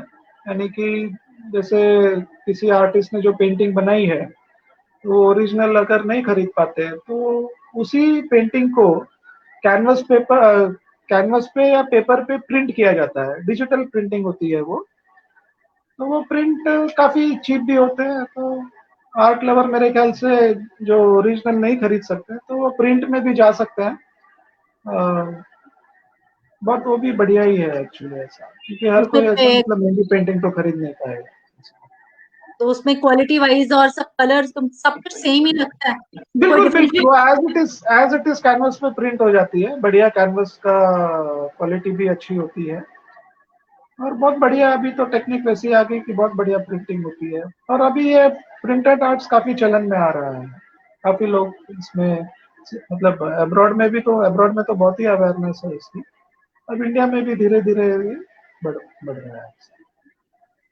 S2: यानी कि जैसे किसी आर्टिस्ट ने जो पेंटिंग बनाई है, तो वो ओरिजिनल अगर नहीं खरीद पाते हैं तो उसी पेंटिंग को कैनवस पे या पेपर पे प्रिंट किया जाता है, डिजिटल प्रिंटिंग होती है वो। तो वो प्रिंट काफी चीप भी होते हैं, तो आर्ट लवर मेरे ख्याल से जो ओरिजिनल नहीं खरीद सकते तो वो प्रिंट में भी जा सकते हैं। बट वो भी बढ़िया ही है एक्चुअली ऐसा, क्योंकि हर
S1: उसमें
S2: कोई ऐसा मतलब महंगी पेंटिंग तो खरीद नहीं पाएगा।
S1: तो उसमें क्वालिटी वाइज और सब कलर्स सब कुछ सेम ही लगता है, कोई
S2: बिल्कुल बिल्कुल, वो
S1: differentiate?
S2: As it is canvas पे प्रिंट हो जाती है, बढ़िया कैनवस का क्वालिटी भी अच्छी होती है। और बहुत बढ़िया, अभी तो टेक्निक वैसी आ गई कि बहुत बढ़िया प्रिंटिंग होती है। और अभी ये प्रिंटेड आर्ट्स काफी चलन में आ रहा है, काफी लोग इसमें मतलब अब्रॉड में तो बहुत ही अवेयरनेस है इसकी। अब इंडिया में भी धीरे धीरे ये बढ़ रहा है।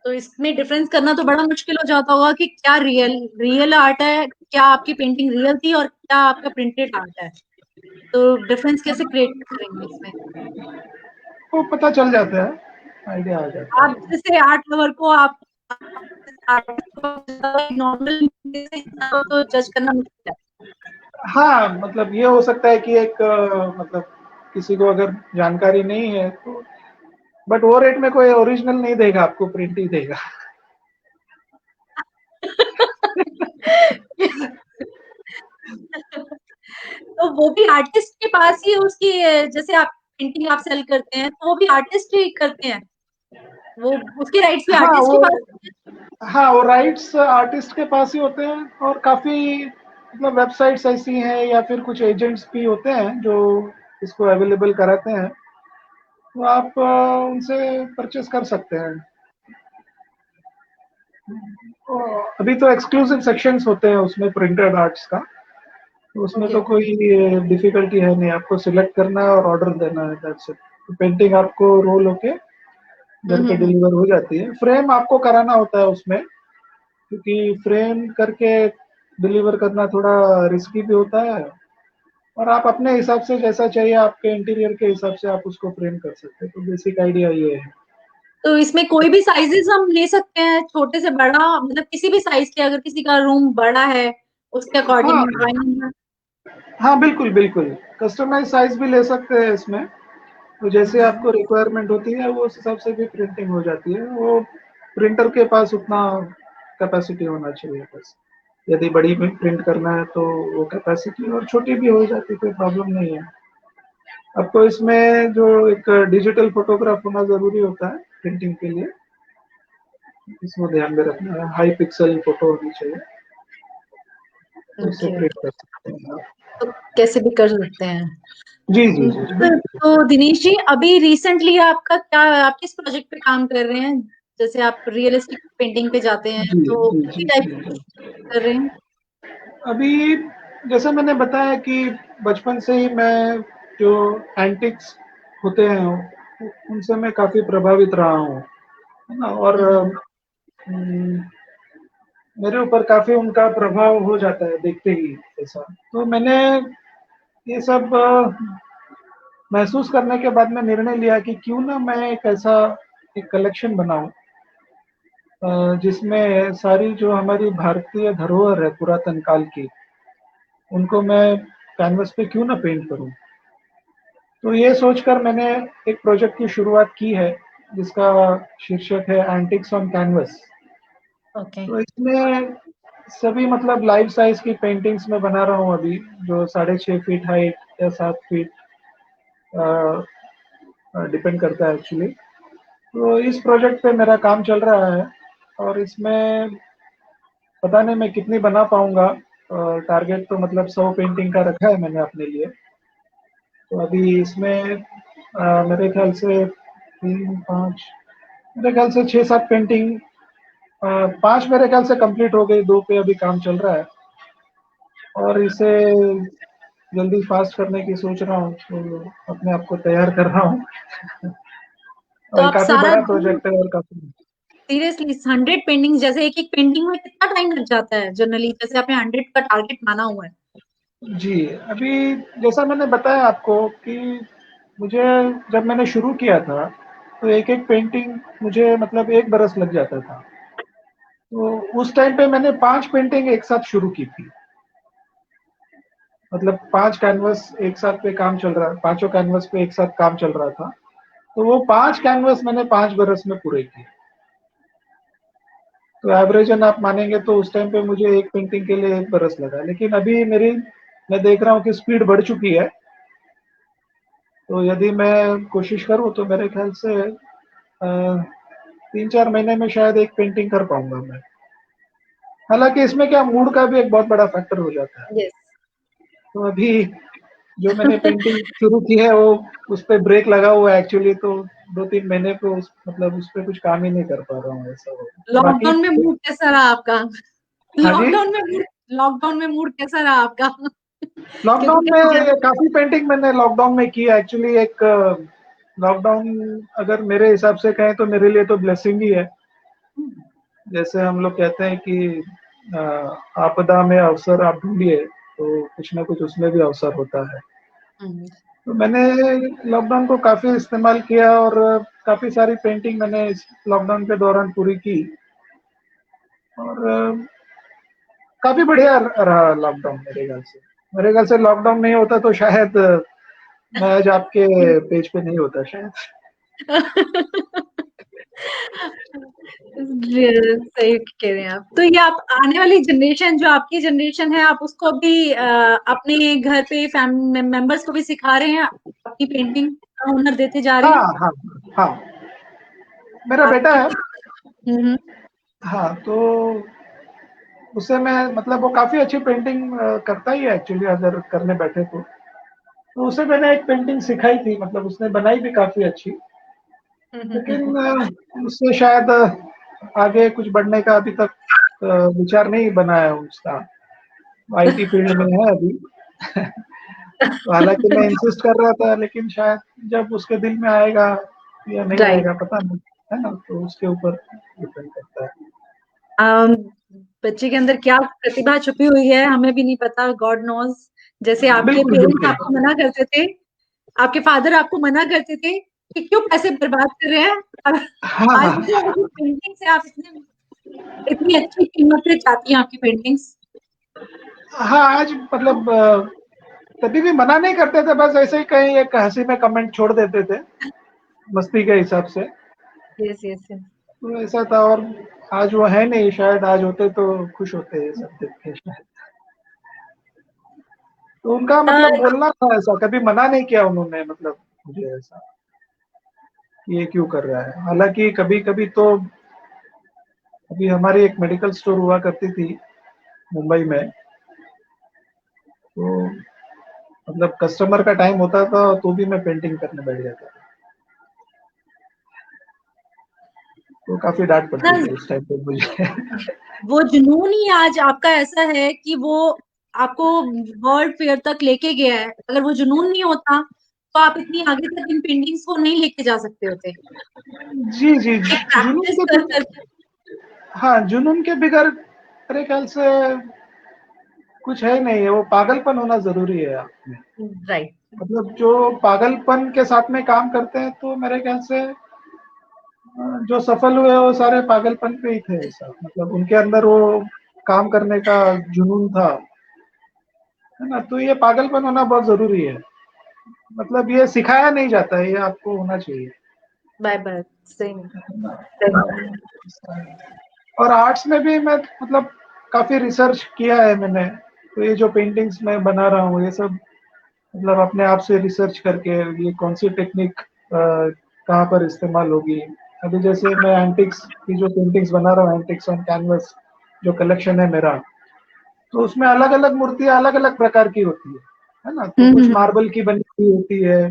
S1: तो इसमें डिफरेंस करना तो बड़ा मुश्किल हो जाता होगा कि क्या रियल रियल आर्ट है, क्या आपकी पेंटिंग रियल थी और क्या आपका प्रिंटेड आर्ट है। तो डिफरेंस कैसे क्रिएट करेंगे इसमें?
S2: वो पता चल जाता है, आइडिया आ जाता
S1: आप
S2: है।
S1: जैसे आर्ट लवर को आप नॉर्मल तो जज करना मुश्किल है।
S2: हाँ, मतलब ये हो सकता है कि एक मतलब किसी को अगर जानकारी नहीं है तो, बट वो रेट में कोई ओरिजिनल नहीं देगा आपको, प्रिंट ही देगा।
S1: तो वो भी आर्टिस्ट के पास ही उसकी, जैसे आप पेंटिंग आप सेल करते हैं तो वो भी आर्टिस्ट ही करते हैं, वो उसके राइट्स भी
S2: हाँ
S1: आर्टिस्ट के
S2: वो
S1: पास होते
S2: हाँ वो राइट्स आर्टिस्ट के पास ही होते हैं, और काफी मतलब वेबसाइट्स ऐसी हैं या फिर कुछ एजेंट्स भी होते हैं जो इसको अवेलेबल कराते हैं, तो आप उनसे परचेस कर सकते हैं। तो अभी तो एक्सक्लूसिव सेक्शंस होते हैं उसमें प्रिंटेड आर्ट्स का, तो
S1: हैं।
S2: उसमें
S1: ओके।
S2: तो कोई डिफिकल्टी है नहीं, आपको सिलेक्ट करना है और ऑर्डर देना है, दैट्स इट। तो पेंटिंग आपको रोल होके घर पे
S1: हम्म।
S2: डिलीवर हो जाती है। फ्रेम आपको कराना होता है उसमें, क्योंकि फ्रेम करके डिलीवर करना थोड़ा रिस्की भी होता है। और आप अपने हिसाब से जैसा चाहिए आपके इंटीरियर के हिसाब से आप उसको फ्रेम कर सकते हैं, तो बेसिक आइडिया ये है।
S1: तो इसमें कोई भी साइजेस हम ले सकते हैं, छोटे से बड़ा, मतलब किसी भी साइज के, अगर किसी का रूम बड़ा है उसके
S2: हाँ
S1: अकॉर्डिंग ड्राइंग।
S2: हाँ, बिल्कुल बिल्कुल, कस्टमाइज साइज भी ले सकते हैं इसमें। तो जैसे आपको रिक्वायरमेंट होती है वो उस हिसाब से भी प्रिंटिंग हो जाती है। वो प्रिंटर के पास उतना कैपेसिटी होना चाहिए बस। यदि बड़ी में प्रिंट करना है तो वो कैपेसिटी, और छोटी भी हो जाती है, कोई प्रॉब्लम नहीं है। आपको इसमें जो एक डिजिटल फोटोग्राफ होना जरूरी होता है प्रिंटिंग के लिए, इसको ध्यान में रखना है, हाई पिक्सल फोटो होनी चाहिए, तो उससे
S1: ओके।
S2: प्रिंट कर सकते हैं आप।
S1: तो कैसे भी कर सकते हैं।
S2: जी जी जी जी, बिल्कुल।
S1: तो दिनेश जी, अभी रिसेंटली आपका क्या, आप किस प्रोजेक्ट पे काम कर रहे हैं? जैसे आप रियलिस्टिक पेंटिंग पे जाते हैं
S2: जी
S1: तो
S2: जी
S1: किसी
S2: जी
S1: टाइप
S2: जी जी।
S1: कर रहे हैं?
S2: अभी जैसा मैंने बताया कि बचपन से ही मैं जो एंटिक्स होते हैं उनसे मैं काफी प्रभावित रहा हूँ, है ना। और
S1: हम्म।
S2: मेरे ऊपर काफी उनका प्रभाव हो जाता है देखते ही ऐसा। तो मैंने ये सब महसूस करने के बाद में निर्णय लिया कि क्यों ना मैं एक ऐसा एक कलेक्शन बनाऊं, जिसमें सारी जो हमारी भारतीय धरोहर है पुरातन काल की, उनको मैं कैनवस पे क्यों ना पेंट करूं। तो ये सोचकर मैंने एक प्रोजेक्ट की शुरुआत की है, जिसका शीर्षक है एंटिक्स ऑन कैनवस।
S1: ओके।
S2: तो इसमें सभी मतलब लाइफ साइज की पेंटिंग्स में बना रहा हूँ अभी, जो 6.5 फीट हाइट या 7 फीट, डिपेंड करता है एक्चुअली। तो इस प्रोजेक्ट पे मेरा काम चल रहा है, और इसमें पता नहीं मैं कितनी बना पाऊंगा। टारगेट तो मतलब 100 पेंटिंग का रखा है मैंने अपने लिए। तो अभी इसमें मेरे ख्याल से 3 5, मेरे ख्याल से 6 7 पेंटिंग, 5 मेरे ख्याल से कंप्लीट हो गई, 2 पे अभी काम चल रहा है। और इसे जल्दी फास्ट करने की सोच रहा हूँ, तो अपने आप को तैयार कर रहा हूँ।
S1: तो
S2: और
S1: आप
S2: काफी
S1: सारा
S2: बड़ा
S1: दिन,
S2: प्रोजेक्ट है, और काफी।
S1: सीरियसली 100 पेंटिंग, जैसे एक एक पेंटिंग में कितना टाइम लग जाता है जनरली, जैसे आपने 100 का टारगेट माना हुआ है?
S2: जी, अभी जैसा मैंने बताया आपको कि मुझे जब मैंने शुरू किया था तो एक एक पेंटिंग मुझे मतलब 1 बरस लग जाता था। तो उस टाइम पे मैंने 5 पेंटिंग एक साथ शुरू की थी। मतलब 5 कैनवस एक साथ पे काम चल रहा है, पाँचों कैनवस पे एक साथ काम चल रहा था। तो वो 5 कैनवस मैंने 5 बरस में पूरे किए। तो एवरेजन आप मानेंगे तो उस टाइम पे मुझे एक पेंटिंग के लिए 1 बरस लगा। लेकिन अभी मेरी मैं देख रहा हूँ कि स्पीड बढ़ चुकी है। तो यदि मैं कोशिश करूँ तो मेरे ख्याल से 3-4 महीने में शायद एक पेंटिंग कर पाऊंगा मैं। हालांकि इसमें क्या मूड का भी एक बहुत बड़ा फैक्टर हो जाता है।
S1: यस।
S2: तो अभी जो मैंने पेंटिंग शुरू की है वो उस पे ब्रेक लगा हुआ है एक्चुअली। तो 2-3 महीने पे मतलब उस पे कुछ काम ही नहीं कर पा रहा हूँ, ऐसा हो। बाकी
S1: लॉकडाउन में मूड कैसा रहा आपका?
S2: हाँ जी,
S1: लॉकडाउन में मूड कैसा रहा आपका? क्योंकि
S2: लॉकडाउन
S1: कहीं
S2: में काफी पेंटिंग मैंने लॉकडाउन में की एक्चुअली। एक लॉकडाउन अगर मेरे हिसाब से कहें तो मेरे लिए तो ब्लेसिंग ही है। जैसे हम लोग कहते हैं कि अ, आपदा में अवसर आप ढूंढिए, तो कुछ ना कुछ उसमें भी अवसर होता है।
S1: हम्म,
S2: तो मैंने लॉकडाउन को काफी इस्तेमाल किया और काफी सारी पेंटिंग मैंने इस लॉकडाउन के दौरान पूरी की। और काफी बढ़िया रहा लॉकडाउन मेरे ख्याल से लॉकडाउन नहीं होता तो शायद मैं आज आपके पेज पे नहीं होता शायद।
S1: सही कह रहे हैं आप। तो ये आप आने वाली जनरेशन, जो आपकी जनरेशन है, आप उसको भी अपने घर पे फैमिली मेंबर्स को भी सिखा रहे हैं, अपनी पेंटिंग का हुनर देते जा रहे
S2: हाँ
S1: हैं
S2: हाँ हाँ, मेरा बेटा
S1: आपकी?
S2: है।
S1: हम्म।
S2: हाँ, तो उससे मैं मतलब वो काफी अच्छी पेंटिंग करता ही है एक्चुअली। अगर करने बैठे तो उसे मैंने एक पेंटिंग सिखाई थी, मतलब उसने बनाई भी काफी अच्छी। लेकिन उससे शायद आगे कुछ बढ़ने का अभी तक विचार नहीं बना है उसका। आईटी फील्ड में है अभी। तो हालांकि मैं इंसिस्ट कर रहा था, लेकिन शायद जब उसके दिल में आएगा या नहीं
S1: राइट।
S2: आएगा पता नहीं, है ना? तो उसके ऊपर डिपेंड करता है।
S1: बच्चे के अंदर क्या प्रतिभा छुपी हुई है हमें भी नहीं पता, गॉड नोज। जैसे आपके
S2: बिल्कुल
S1: पेरेंट्स
S2: बिल्कुल।
S1: आपको मना करते थे, आपके फादर आपको मना करते थे कि क्यों पैसे बर्बाद कर रहे हैं, और
S2: हाँ
S1: आज
S2: हाँ
S1: देखो पेंटिंग से आप इतने इतनी अच्छी कीमत पे जाती हैं आपकी पेंटिंग्स।
S2: हाँ, आज मतलब कभी भी मना नहीं करते थे, बस ऐसे ही कहीं एक हंसी में कमेंट छोड़ देते थे मस्ती के हिसाब से।
S1: Yes yes yes.
S2: तो ऐसा था। और आज वो है नहीं, शायद आज होते तो खुश होते ये सब देख के शायद। तो उनका मतलब बोलना था ऐसा, कभी मना नहीं किया उन्होंने मतलब मुझे ऐसा कि ये क्यों कर रहा है। हालांकि कभी कभी तो अभी हमारी एक मेडिकल स्टोर हुआ करती थी मुंबई में। तो मतलब कस्टमर का टाइम होता था तो भी मैं पेंटिंग करने बैठ जाता था। तो काफी डांट पड़ती थी उस टाइम पे मुझे।
S1: वो जुनून ही आज आपका ऐसा है कि वो आपको वर्ल्ड फेयर तक लेके गया है। अगर वो जुनून नहीं होता तो आप इतनी आगे तक इन पेंटिंग्स को नहीं लेके जा सकते होते।
S2: जी जी,
S1: एक
S2: जुनून
S1: प्रैक्टिस
S2: के
S1: कर
S2: बिगर,
S1: कर।
S2: हाँ जुनून के बिगर मेरे ख्याल से कुछ है नहीं है। वो पागलपन होना जरूरी है आप में।
S1: राइट।
S2: मतलब जो पागलपन के साथ में काम करते हैं तो मेरे ख्याल से जो सफल हुए वो सारे पागलपन पे ही थे। ऐसा मतलब उनके अंदर वो काम करने का जुनून था, है ना? तो ये पागलपन होना बहुत जरूरी है। मतलब ये सिखाया नहीं जाता है, ये आपको होना चाहिए।
S1: Bye bye. सही।
S2: और आर्ट्स में भी मैं मतलब काफी रिसर्च किया है मैंने। तो ये जो पेंटिंग्स मैं बना रहा हूँ ये सब मतलब अपने आप से रिसर्च करके ये कौन सी टेक्निक कहाँ पर इस्तेमाल होगी। अभी जैसे मैं एंटिक्स की जो पेंटिंग्स बना रहा हूँ, एंटिक्स ऑन कैनवस जो कलेक्शन है मेरा, तो उसमें अलग अलग मूर्तियां अलग अलग प्रकार की होती है ना? तो कुछ
S1: हम्म।
S2: मार्बल की बनी हुई होती है,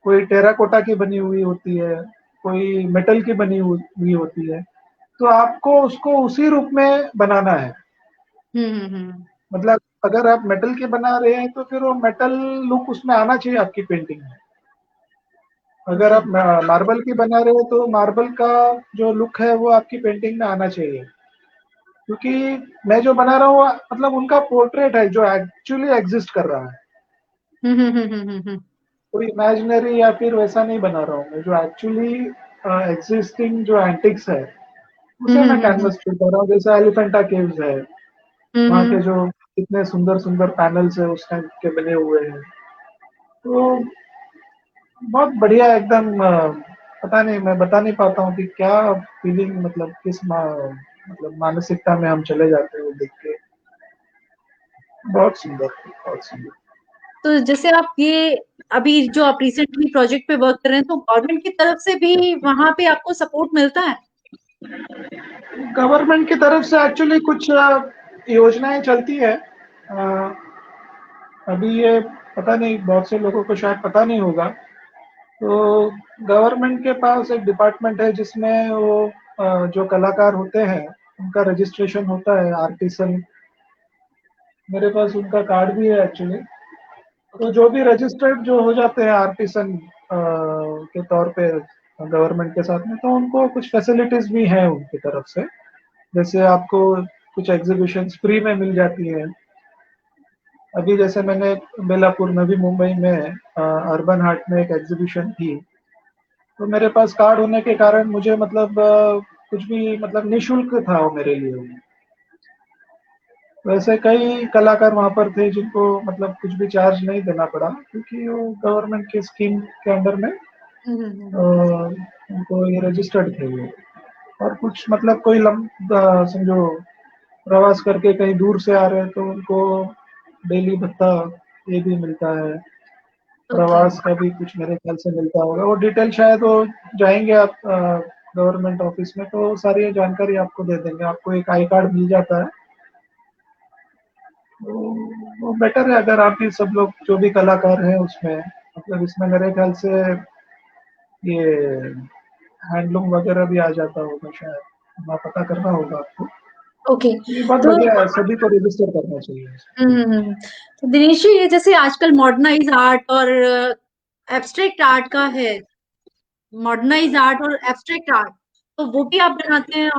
S2: कोई टेराकोटा की बनी हुई होती है, कोई मेटल की बनी हुई होती है। तो आपको उसको उसी रूप में बनाना है।
S1: हम्म।
S2: मतलब अगर आप मेटल के बना रहे हैं तो फिर वो मेटल लुक उसमें आना चाहिए आपकी पेंटिंग में। अगर आप
S1: जी।
S2: मार्बल की बना रहे हो तो मार्बल का जो लुक है वो आपकी पेंटिंग में आना चाहिए। क्योंकि मैं जो बना रहा हूँ मतलब उनका पोर्ट्रेट है जो एक्चुअली एग्जिस्ट कर रहा है।
S1: हम्म।
S2: कोई इमेजिनरी या फिर वैसा नहीं बना रहा हूँ मैं, जो एक्चुअली एग्जिस्टिंग जो एंटिक्स है उसे मैं
S1: हम्म।
S2: कैनवस पे कर रहा हूँ। जैसे एलिफेंटा केव्स है, वहाँ के
S1: हम्म।
S2: जो कितने सुंदर सुंदर पैनल्स है उस टाइम के बने हुए हैं। तो बहुत बढ़िया एकदम, पता नहीं, मैं बता नहीं पाता हूँ कि क्या फीलिंग, मतलब मतलब मानसिकता में हम चले जाते हैं वो देख के। बहुत सुंदर, बहुत सुंदर।
S1: तो जैसे आप ये अभी जो आप रिसेंटली प्रोजेक्ट पे वर्क कर रहे हैं, तो गवर्नमेंट की तरफ से भी वहां पे आपको सपोर्ट मिलता है?
S2: गवर्नमेंट की तरफ से एक्चुअली कुछ योजनाएं चलती है। अ, अभी ये पता नहीं, बहुत से लोगों को शायद पता नहीं होगा। तो गवर्नमेंट के पास एक डिपार्टमेंट है जिसमें वो जो कलाकार होते हैं उनका रजिस्ट्रेशन होता है, आर्टिसन। मेरे पास उनका कार्ड भी है एक्चुअली। तो
S1: ओके।
S2: जो भी रजिस्टर्ड जो हो जाते हैं आर्टिसन के तौर पे गवर्नमेंट के साथ में, तो उनको कुछ फैसिलिटीज भी हैं उनकी तरफ से। जैसे आपको कुछ एग्जीबिशंस फ्री में मिल जाती है। अभी जैसे मैंने बेलापुर, नवी मुंबई में अर्बन हाट में एक एग्जीबिशन थी। तो मेरे पास कार्ड होने के कारण मुझे मतलब कुछ भी मतलब निशुल्क था वो मेरे लिए। वैसे कई कलाकार वहां पर थे जिनको मतलब कुछ भी चार्ज नहीं देना पड़ा, क्योंकि वो गवर्नमेंट के स्कीम के अंडर में उनको ये रजिस्टर्ड थे वो। और कुछ मतलब कोई समझो प्रवास करके कहीं दूर से आ रहे हैं तो उनको डेली भत्ता ये भी मिलता है।
S1: ओके।
S2: प्रवास का भी कुछ मेरे ख्याल से मिलता होगा, वो डिटेल शायद वो जाएंगे आप गवर्नमेंट ऑफिस में तो सारी जानकारी आपको दे देंगे। आपको एक आई कार्ड मिल जाता है। तो वो बेटर है अगर आप भी सब लोग जो भी कलाकार हैं उसमें, मतलब इसमें मेरे ख्याल से ये हैंडलूम वगैरह भी आ जाता होगा शायद, वहाँ पता करना होगा आपको।
S1: ओके।
S2: ये बहुत
S1: तो
S2: बढ़िया है, सभी को रजिस्टर करना चाहिए।
S1: तो दिनेश जी, ये जैसे आजकल मॉडर्नाइज आर्ट और एब्स्ट्रैक्ट आर्ट का है, मॉडर्नाइज आर्ट और एब्स्ट्रैक्ट आर्ट, तो वो भी आप बनाते हैं?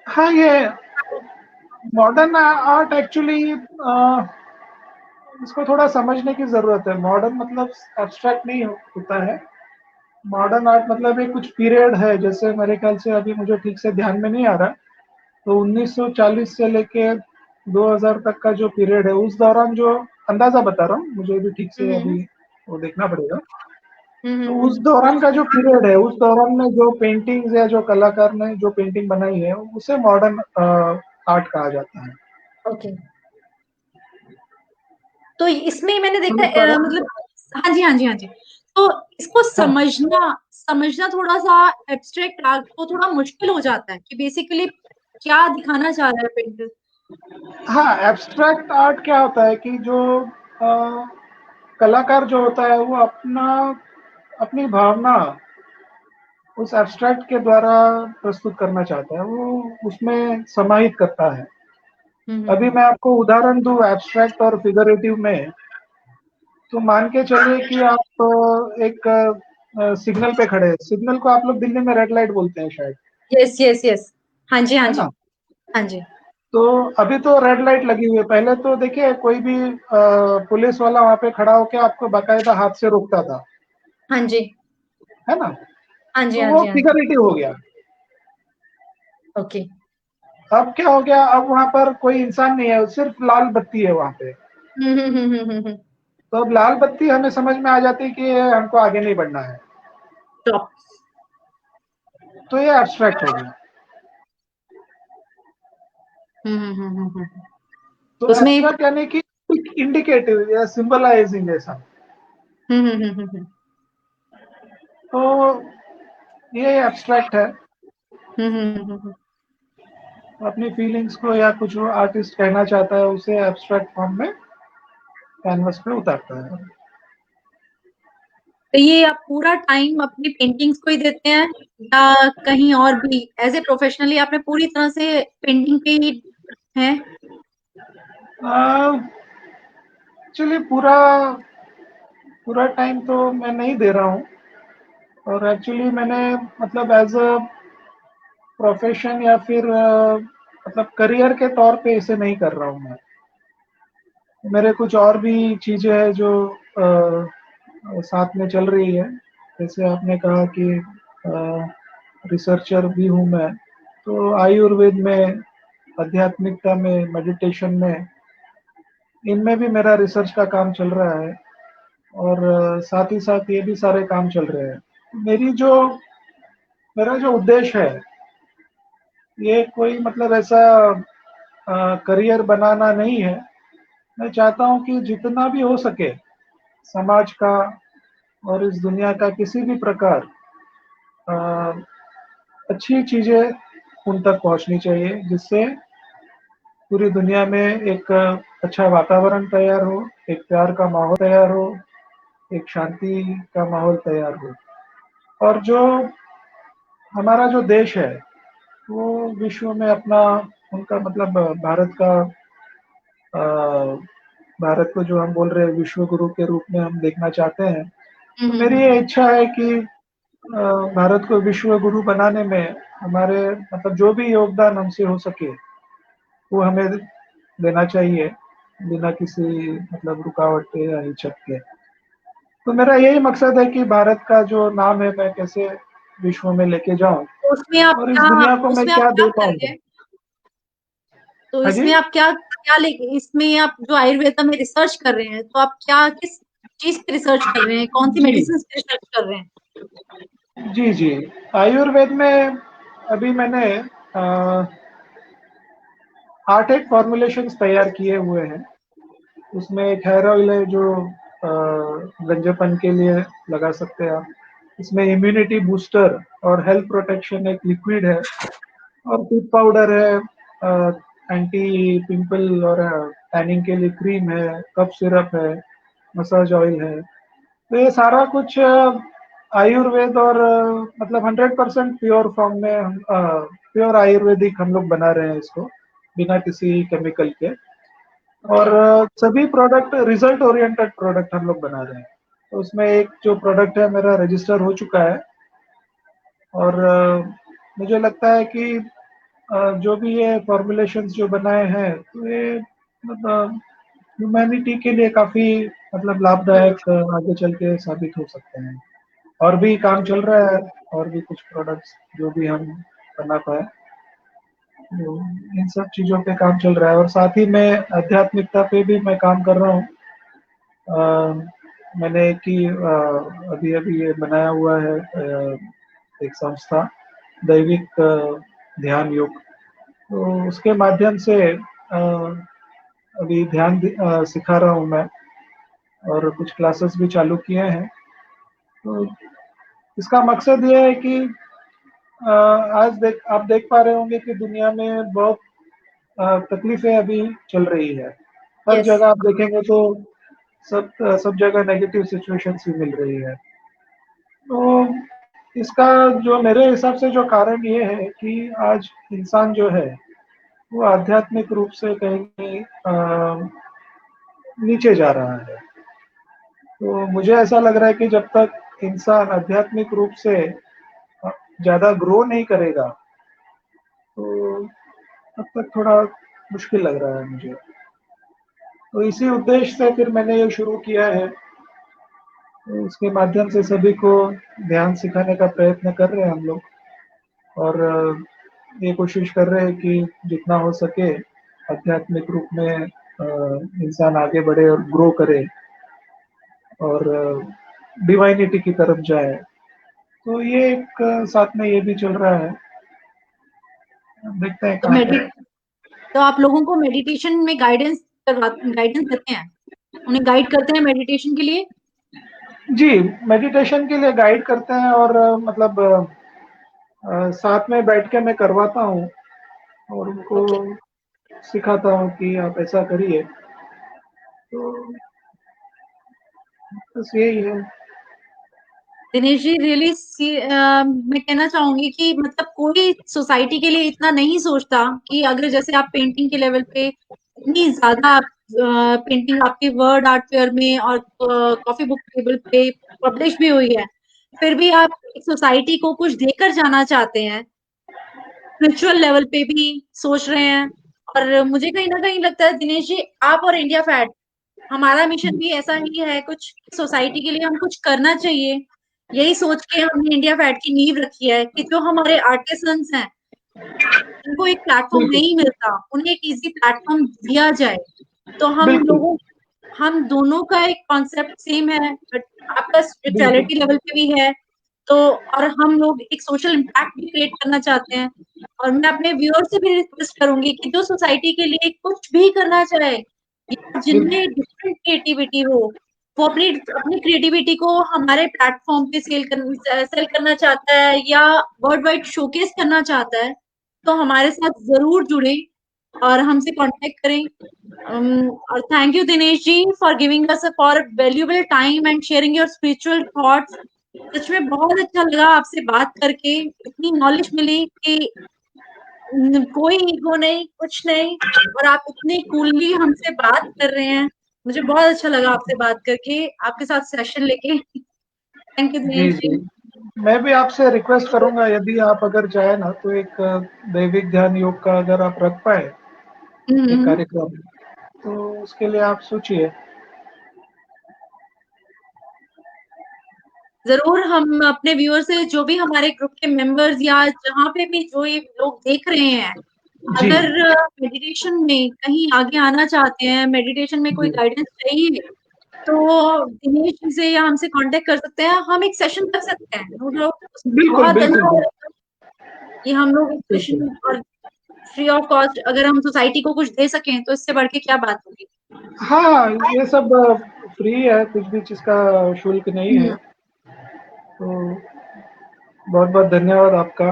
S2: हाँ, ये मॉडर्न आर्ट एक्चुअली इसको थोड़ा समझने की जरूरत है। मॉडर्न मतलब एब्स्ट्रैक्ट नहीं होता है। मॉडर्न आर्ट मतलब एक कुछ पीरियड है, जैसे मेरे ख्याल से अभी मुझे ठीक से ध्यान में नहीं आ रहा। तो 1940 से लेके 2000 तक का जो पीरियड है उस दौरान जो, अंदाजा बता रहा हूँ, मुझे भी ठीक से
S1: हम्म
S2: अभी वो देखना पड़ेगा।
S1: हम्म
S2: तो
S1: हम्म
S2: उस दौरान का जो पीरियड है, उस दौरान में जो पेंटिंग्स या जो कलाकार ने जो पेंटिंग बनाई है उसे मॉडर्न आर्ट कहा जाता है।
S1: ओके। तो इसमें मैंने देखा
S2: समझ पा रहे
S1: मतलब,
S2: हैं?
S1: हाँ जी हाँ जी हाँ जी। तो इसको
S2: हाँ,
S1: समझना समझना थोड़ा सा एब्स्ट्रैक्ट आर्ट को थोड़ा मुश्किल हो जाता है कि बेसिकली क्या दिखाना चाह रहा है पेंटर।
S2: हाँ, एब्स्ट्रैक्ट आर्ट क्या होता है कि जो कलाकार जो होता है वो अपनी भावना उस एब्स्ट्रैक्ट के द्वारा प्रस्तुत करना चाहता है, वो उसमें समाहित करता है। अभी
S1: हम्म।
S2: मैं आपको उदाहरण दूं एब्स्ट्रैक्ट और फिगरेटिव में, तो मान के चलिए कि आप एक सिग्नल पे खड़े हैं। सिग्नल को आप लोग दिल्ली में रेड लाइट बोलते हैं शायद,
S1: यस यस यस। हाँ जी हाँ
S2: है
S1: जी।
S2: ना?
S1: हाँ जी।
S2: तो अभी तो रेड लाइट लगी हुई है। पहले तो देखिए कोई भी पुलिस वाला वहां पे खड़ा होकर आपको बाकायदा हाथ से रोकता था,
S1: हाँ जी
S2: है ना?
S1: हाँ जी
S2: तो
S1: हाँ
S2: वो
S1: जी हाँ जी।
S2: फिगरेटिव हो गया।
S1: ओके।
S2: अब क्या हो गया, अब वहां पर कोई इंसान नहीं है, सिर्फ लाल बत्ती है वहां पे।
S1: हम्म।
S2: तो अब लाल बत्ती हमें समझ में आ जाती है कि हमको आगे नहीं बढ़ना है।
S1: टॉप।
S2: तो ये एब्स्ट्रैक्ट हो गया।
S1: हम्म।
S2: तो
S1: उसमें
S2: एब्स्ट्रैक्ट यानी कि इंडिकेटिव या सिंबलाइजिंग ऐसा।
S1: हम्म।
S2: तो ये एब्स्ट्रैक्ट है।
S1: हम्म।
S2: अपनी फीलिंग्स को या कुछ वो आर्टिस्ट कहना चाहता है उसे एब्स्ट्रैक्ट फॉर्म में कैनवस पे उतारता है।
S1: तो ये आप पूरा टाइम अपनी पेंटिंग्स को ही देते हैं, या कहीं और भी एज ए प्रोफेशनली आपने पूरी तरह से पेंटिंग पे ही है?
S2: एक्चुअली पूरा पूरा टाइम तो मैं नहीं दे रहा हूँ। और एक्चुअली मैंने मतलब एज अ प्रोफेशन या फिर मतलब करियर के तौर पे इसे नहीं कर रहा हूँ मैं। मेरे कुछ और भी चीजें हैं जो साथ में चल रही है। जैसे आपने कहा कि रिसर्चर भी हूँ मैं, तो आयुर्वेद में आध्यात्मिकता में, मेडिटेशन में, इनमें भी मेरा रिसर्च का काम चल रहा है। और साथ ही साथ ये भी सारे काम चल रहे हैं। मेरी जो मेरा जो उद्देश्य है, ये कोई मतलब ऐसा करियर बनाना नहीं है। मैं चाहता हूँ कि जितना भी हो सके समाज का और इस दुनिया का किसी भी प्रकार अ, अच्छी चीजें उन तक पहुंचनी चाहिए, जिससे पूरी दुनिया में एक अच्छा वातावरण तैयार हो, एक प्यार का माहौल तैयार हो, एक शांति का माहौल तैयार हो। और जो हमारा जो देश है वो विश्व में अपना, उनका मतलब भारत का, अ, भारत को जो हम बोल रहे हैं विश्व गुरु के रूप में हम देखना चाहते हैं। तो मेरी ये इच्छा है कि भारत को विश्व गुरु बनाने में हमारे मतलब जो भी योगदान हमसे हो सके वो हमें देना चाहिए, बिना किसी मतलब रुकावट के या हिचक के। तो मेरा यही मकसद है कि भारत का जो नाम है मैं कैसे विश्व में लेके जाऊं,
S1: तो
S2: और इस दुनिया को मैं क्या
S1: क्या
S2: दे
S1: कर रहे
S2: पाऊंगा।
S1: हैं? तो
S2: हाँ जी।
S1: इसमें आप क्या क्या लेके, इसमें आप जो आयुर्वेदा में रिसर्च कर रहे हैं, तो आप क्या किस चीज पे रिसर्च कर रहे हैं, कौन सी
S2: जी
S1: मेडिसिन पे रिसर्च कर रहे हैं?
S2: जी जी। आयुर्वेद में अभी मैंने 8 फॉर्मुलेशंस तैयार किए हुए हैं। उसमें एक हेयर ऑयल है जो गंजेपन के लिए लगा सकते हैं आप। इसमें इम्यूनिटी बूस्टर और हेल्थ प्रोटेक्शन एक लिक्विड है। और टीथ पाउडर है, एंटी पिंपल और टैनिंग के लिए क्रीम है, कफ सिरप है, मसाज ऑयल है। तो ये सारा कुछ आयुर्वेद और मतलब 100% प्योर फॉर्म में हम प्योर आयुर्वेदिक हम लोग बना रहे हैं इसको, बिना किसी केमिकल के।
S1: ओके।
S2: और सभी प्रोडक्ट रिजल्ट ओरिएंटेड प्रोडक्ट हम लोग बना रहे हैं। तो उसमें एक जो प्रोडक्ट है मेरा रजिस्टर हो चुका है। और मुझे लगता है कि जो भी ये फॉर्मुलेशंस जो बनाए हैं तो ये मतलब ह्यूमैनिटी के लिए काफी मतलब लाभदायक आगे चल के साबित हो सकते हैं। और भी काम चल रहा है, और भी कुछ प्रोडक्ट्स जो भी हम बना पाए, तो इन सब चीजों पे काम चल रहा है। और साथ ही में आध्यात्मिकता पे भी मैं काम कर रहा हूँ। मैंने एक ही अभी अभी ये बनाया हुआ है एक संस्था, दैविक ध्यान योग। तो उसके माध्यम से अभी ध्यान सिखा रहा हूँ मैं, और कुछ क्लासेस भी चालू किए हैं। तो इसका मकसद ये है कि आज आप देख पा रहे होंगे कि दुनिया में बहुत तकलीफें अभी चल रही है। हर
S1: यस।
S2: जगह आप देखेंगे तो सब जगह नेगेटिव सिचुएशंस ही मिल रही है। तो इसका जो मेरे हिसाब से जो कारण ये है कि आज इंसान जो है वो आध्यात्मिक रूप से कहीं नीचे जा रहा है। तो मुझे ऐसा लग रहा है कि जब तक इंसान आध्यात्मिक रूप से ज्यादा ग्रो नहीं करेगा तो तब तक थोड़ा मुश्किल लग रहा है मुझे। तो इसी उद्देश्य से फिर मैंने ये शुरू किया है। तो इसके माध्यम से सभी को ध्यान सिखाने का प्रयत्न कर रहे हैं हम लोग। और ये कोशिश कर रहे हैं कि जितना हो सके आध्यात्मिक रूप में इंसान आगे बढ़े और ग्रो करे, और डिवाइनिटी की तरफ जाए। तो ये एक साथ में ये भी चल रहा है। देखते हैं
S1: तो
S2: कहाँ
S1: मेडि
S2: तक।
S1: तो आप लोगों को मेडिटेशन में गाइडेंस देते हैं, उन्हें गाइड करते हैं मेडिटेशन के लिए?
S2: जी, मेडिटेशन के लिए गाइड करते हैं। और मतलब साथ में बैठ के मैं करवाता हूँ और उनको
S1: ओके।
S2: सिखाता हूँ कि आप ऐसा करिए। तो बस यही है।
S1: दिनेश जी, रियली मैं कहना चाहूंगी कि मतलब कोई सोसाइटी के लिए इतना नहीं सोचता कि अगर जैसे आप पेंटिंग के लेवल पे इतनी ज्यादा पेंटिंग आपके वर्ड आर्ट फेयर में और कॉफी बुक टेबल पे पब्लिश भी हुई है, फिर भी आप एक सोसाइटी को कुछ देकर जाना चाहते हैं, स्पिरिचुअल लेवल पे भी सोच रहे हैं। और मुझे कहीं ना कहीं लगता है दिनेश जी, आप और इंडिया फैट, हमारा मिशन भी ऐसा ही है कुछ, सोसाइटी के लिए हम कुछ करना चाहिए। यही सोच के हमने इंडिया फैट की नींव रखी है कि जो हमारे आर्टिसंस हैं उनको एक प्लेटफॉर्म
S2: बिल्कुल,
S1: नहीं मिलता, उन्हें एक ईज़ी प्लेटफॉर्म दिया जाए। तो
S2: बिल्कुल,
S1: हम दोनों का एक कॉन्सेप्ट सेम है, बट आपका
S2: बिल्कुल,
S1: स्पिरिचुअलिटी लेवल पे भी है। तो और हम लोग एक सोशल इम्पैक्ट भी क्रिएट करना चाहते हैं। और मैं अपने व्यूअर से भी रिक्वेस्ट करूंगी कि जो सोसाइटी के लिए कुछ भी करना चाहे, या
S2: बिल्कुल,
S1: जिनमें डिफरेंट क्रिएटिविटी हो, वो अपनी अपनी क्रिएटिविटी को हमारे प्लेटफॉर्म पे सेल करना चाहता है, या वर्ल्ड वाइड शोकेस करना चाहता है, तो हमारे साथ जरूर जुड़े और हमसे कांटेक्ट करें। और thank you Dinesh ji for giving us for valuable time and sharing your spiritual thoughts. सच में बहुत अच्छा लगा आपसे बात करके, इतनी नॉलेज मिली कि कोई ईगो नहीं, कुछ नहीं, और आप इतनी कूलली हमसे बात कर रहे हैं। मुझे बहुत अच्छा लगा आपसे बात करके, आपके साथ सेशन लेके। थैंक यू
S2: जी,
S1: दिनेश
S2: जी।
S1: जी।
S2: मैं भी आपसे रिक्वेस्ट करूँगा यदि आप अगर चाहें ना तो एक दैविक ध्यान योग का अगर आप रख पाएँ, एक
S1: हम्म।
S2: कार्यक्रम, तो उसके लिए आप सोचिए।
S1: जरूर, हम अपने व्यूअर से, जो भी हमारे ग्रुप के मेंबर्स या जहाँ पे भी जो ये लोग देख रहे हैं,
S2: जी,
S1: अगर मेडिटेशन में कहीं आगे आना चाहते हैं, मेडिटेशन में कोई
S2: जी।
S1: गाइडेंस चाहिए, तो दिनेश जी से या हमसे कांटेक्ट कर सकते हैं, हम एक सेशन कर सकते हैं, नो डाउट।
S2: बिल्कुल,
S1: बहुत
S2: बिल्कुल,
S1: अच्छा
S2: बिल्कुल,
S1: रहेगा कि हम लोग एक
S2: बिल्कुल।
S1: सेशन, और फ्री ऑफ कॉस्ट अगर हम सोसाइटी को कुछ दे सकें, तो इससे बढ़ के क्या बात होगी।
S2: हाँ, ये सब फ्री है, कुछ भी चीज़ का शुल्क नहीं है।
S1: हम्म।
S2: तो बहुत-बहुत धन्यवाद आपका।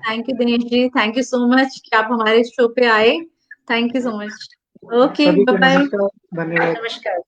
S1: Thank you Dinesh ji, thank you so much कि आप हमारे शो पे आए। Thank you so much. Okay,
S2: सभी
S1: बाय
S2: को
S1: बाय।
S2: नमस्कार, धन्यवाद।
S1: नमस्कार।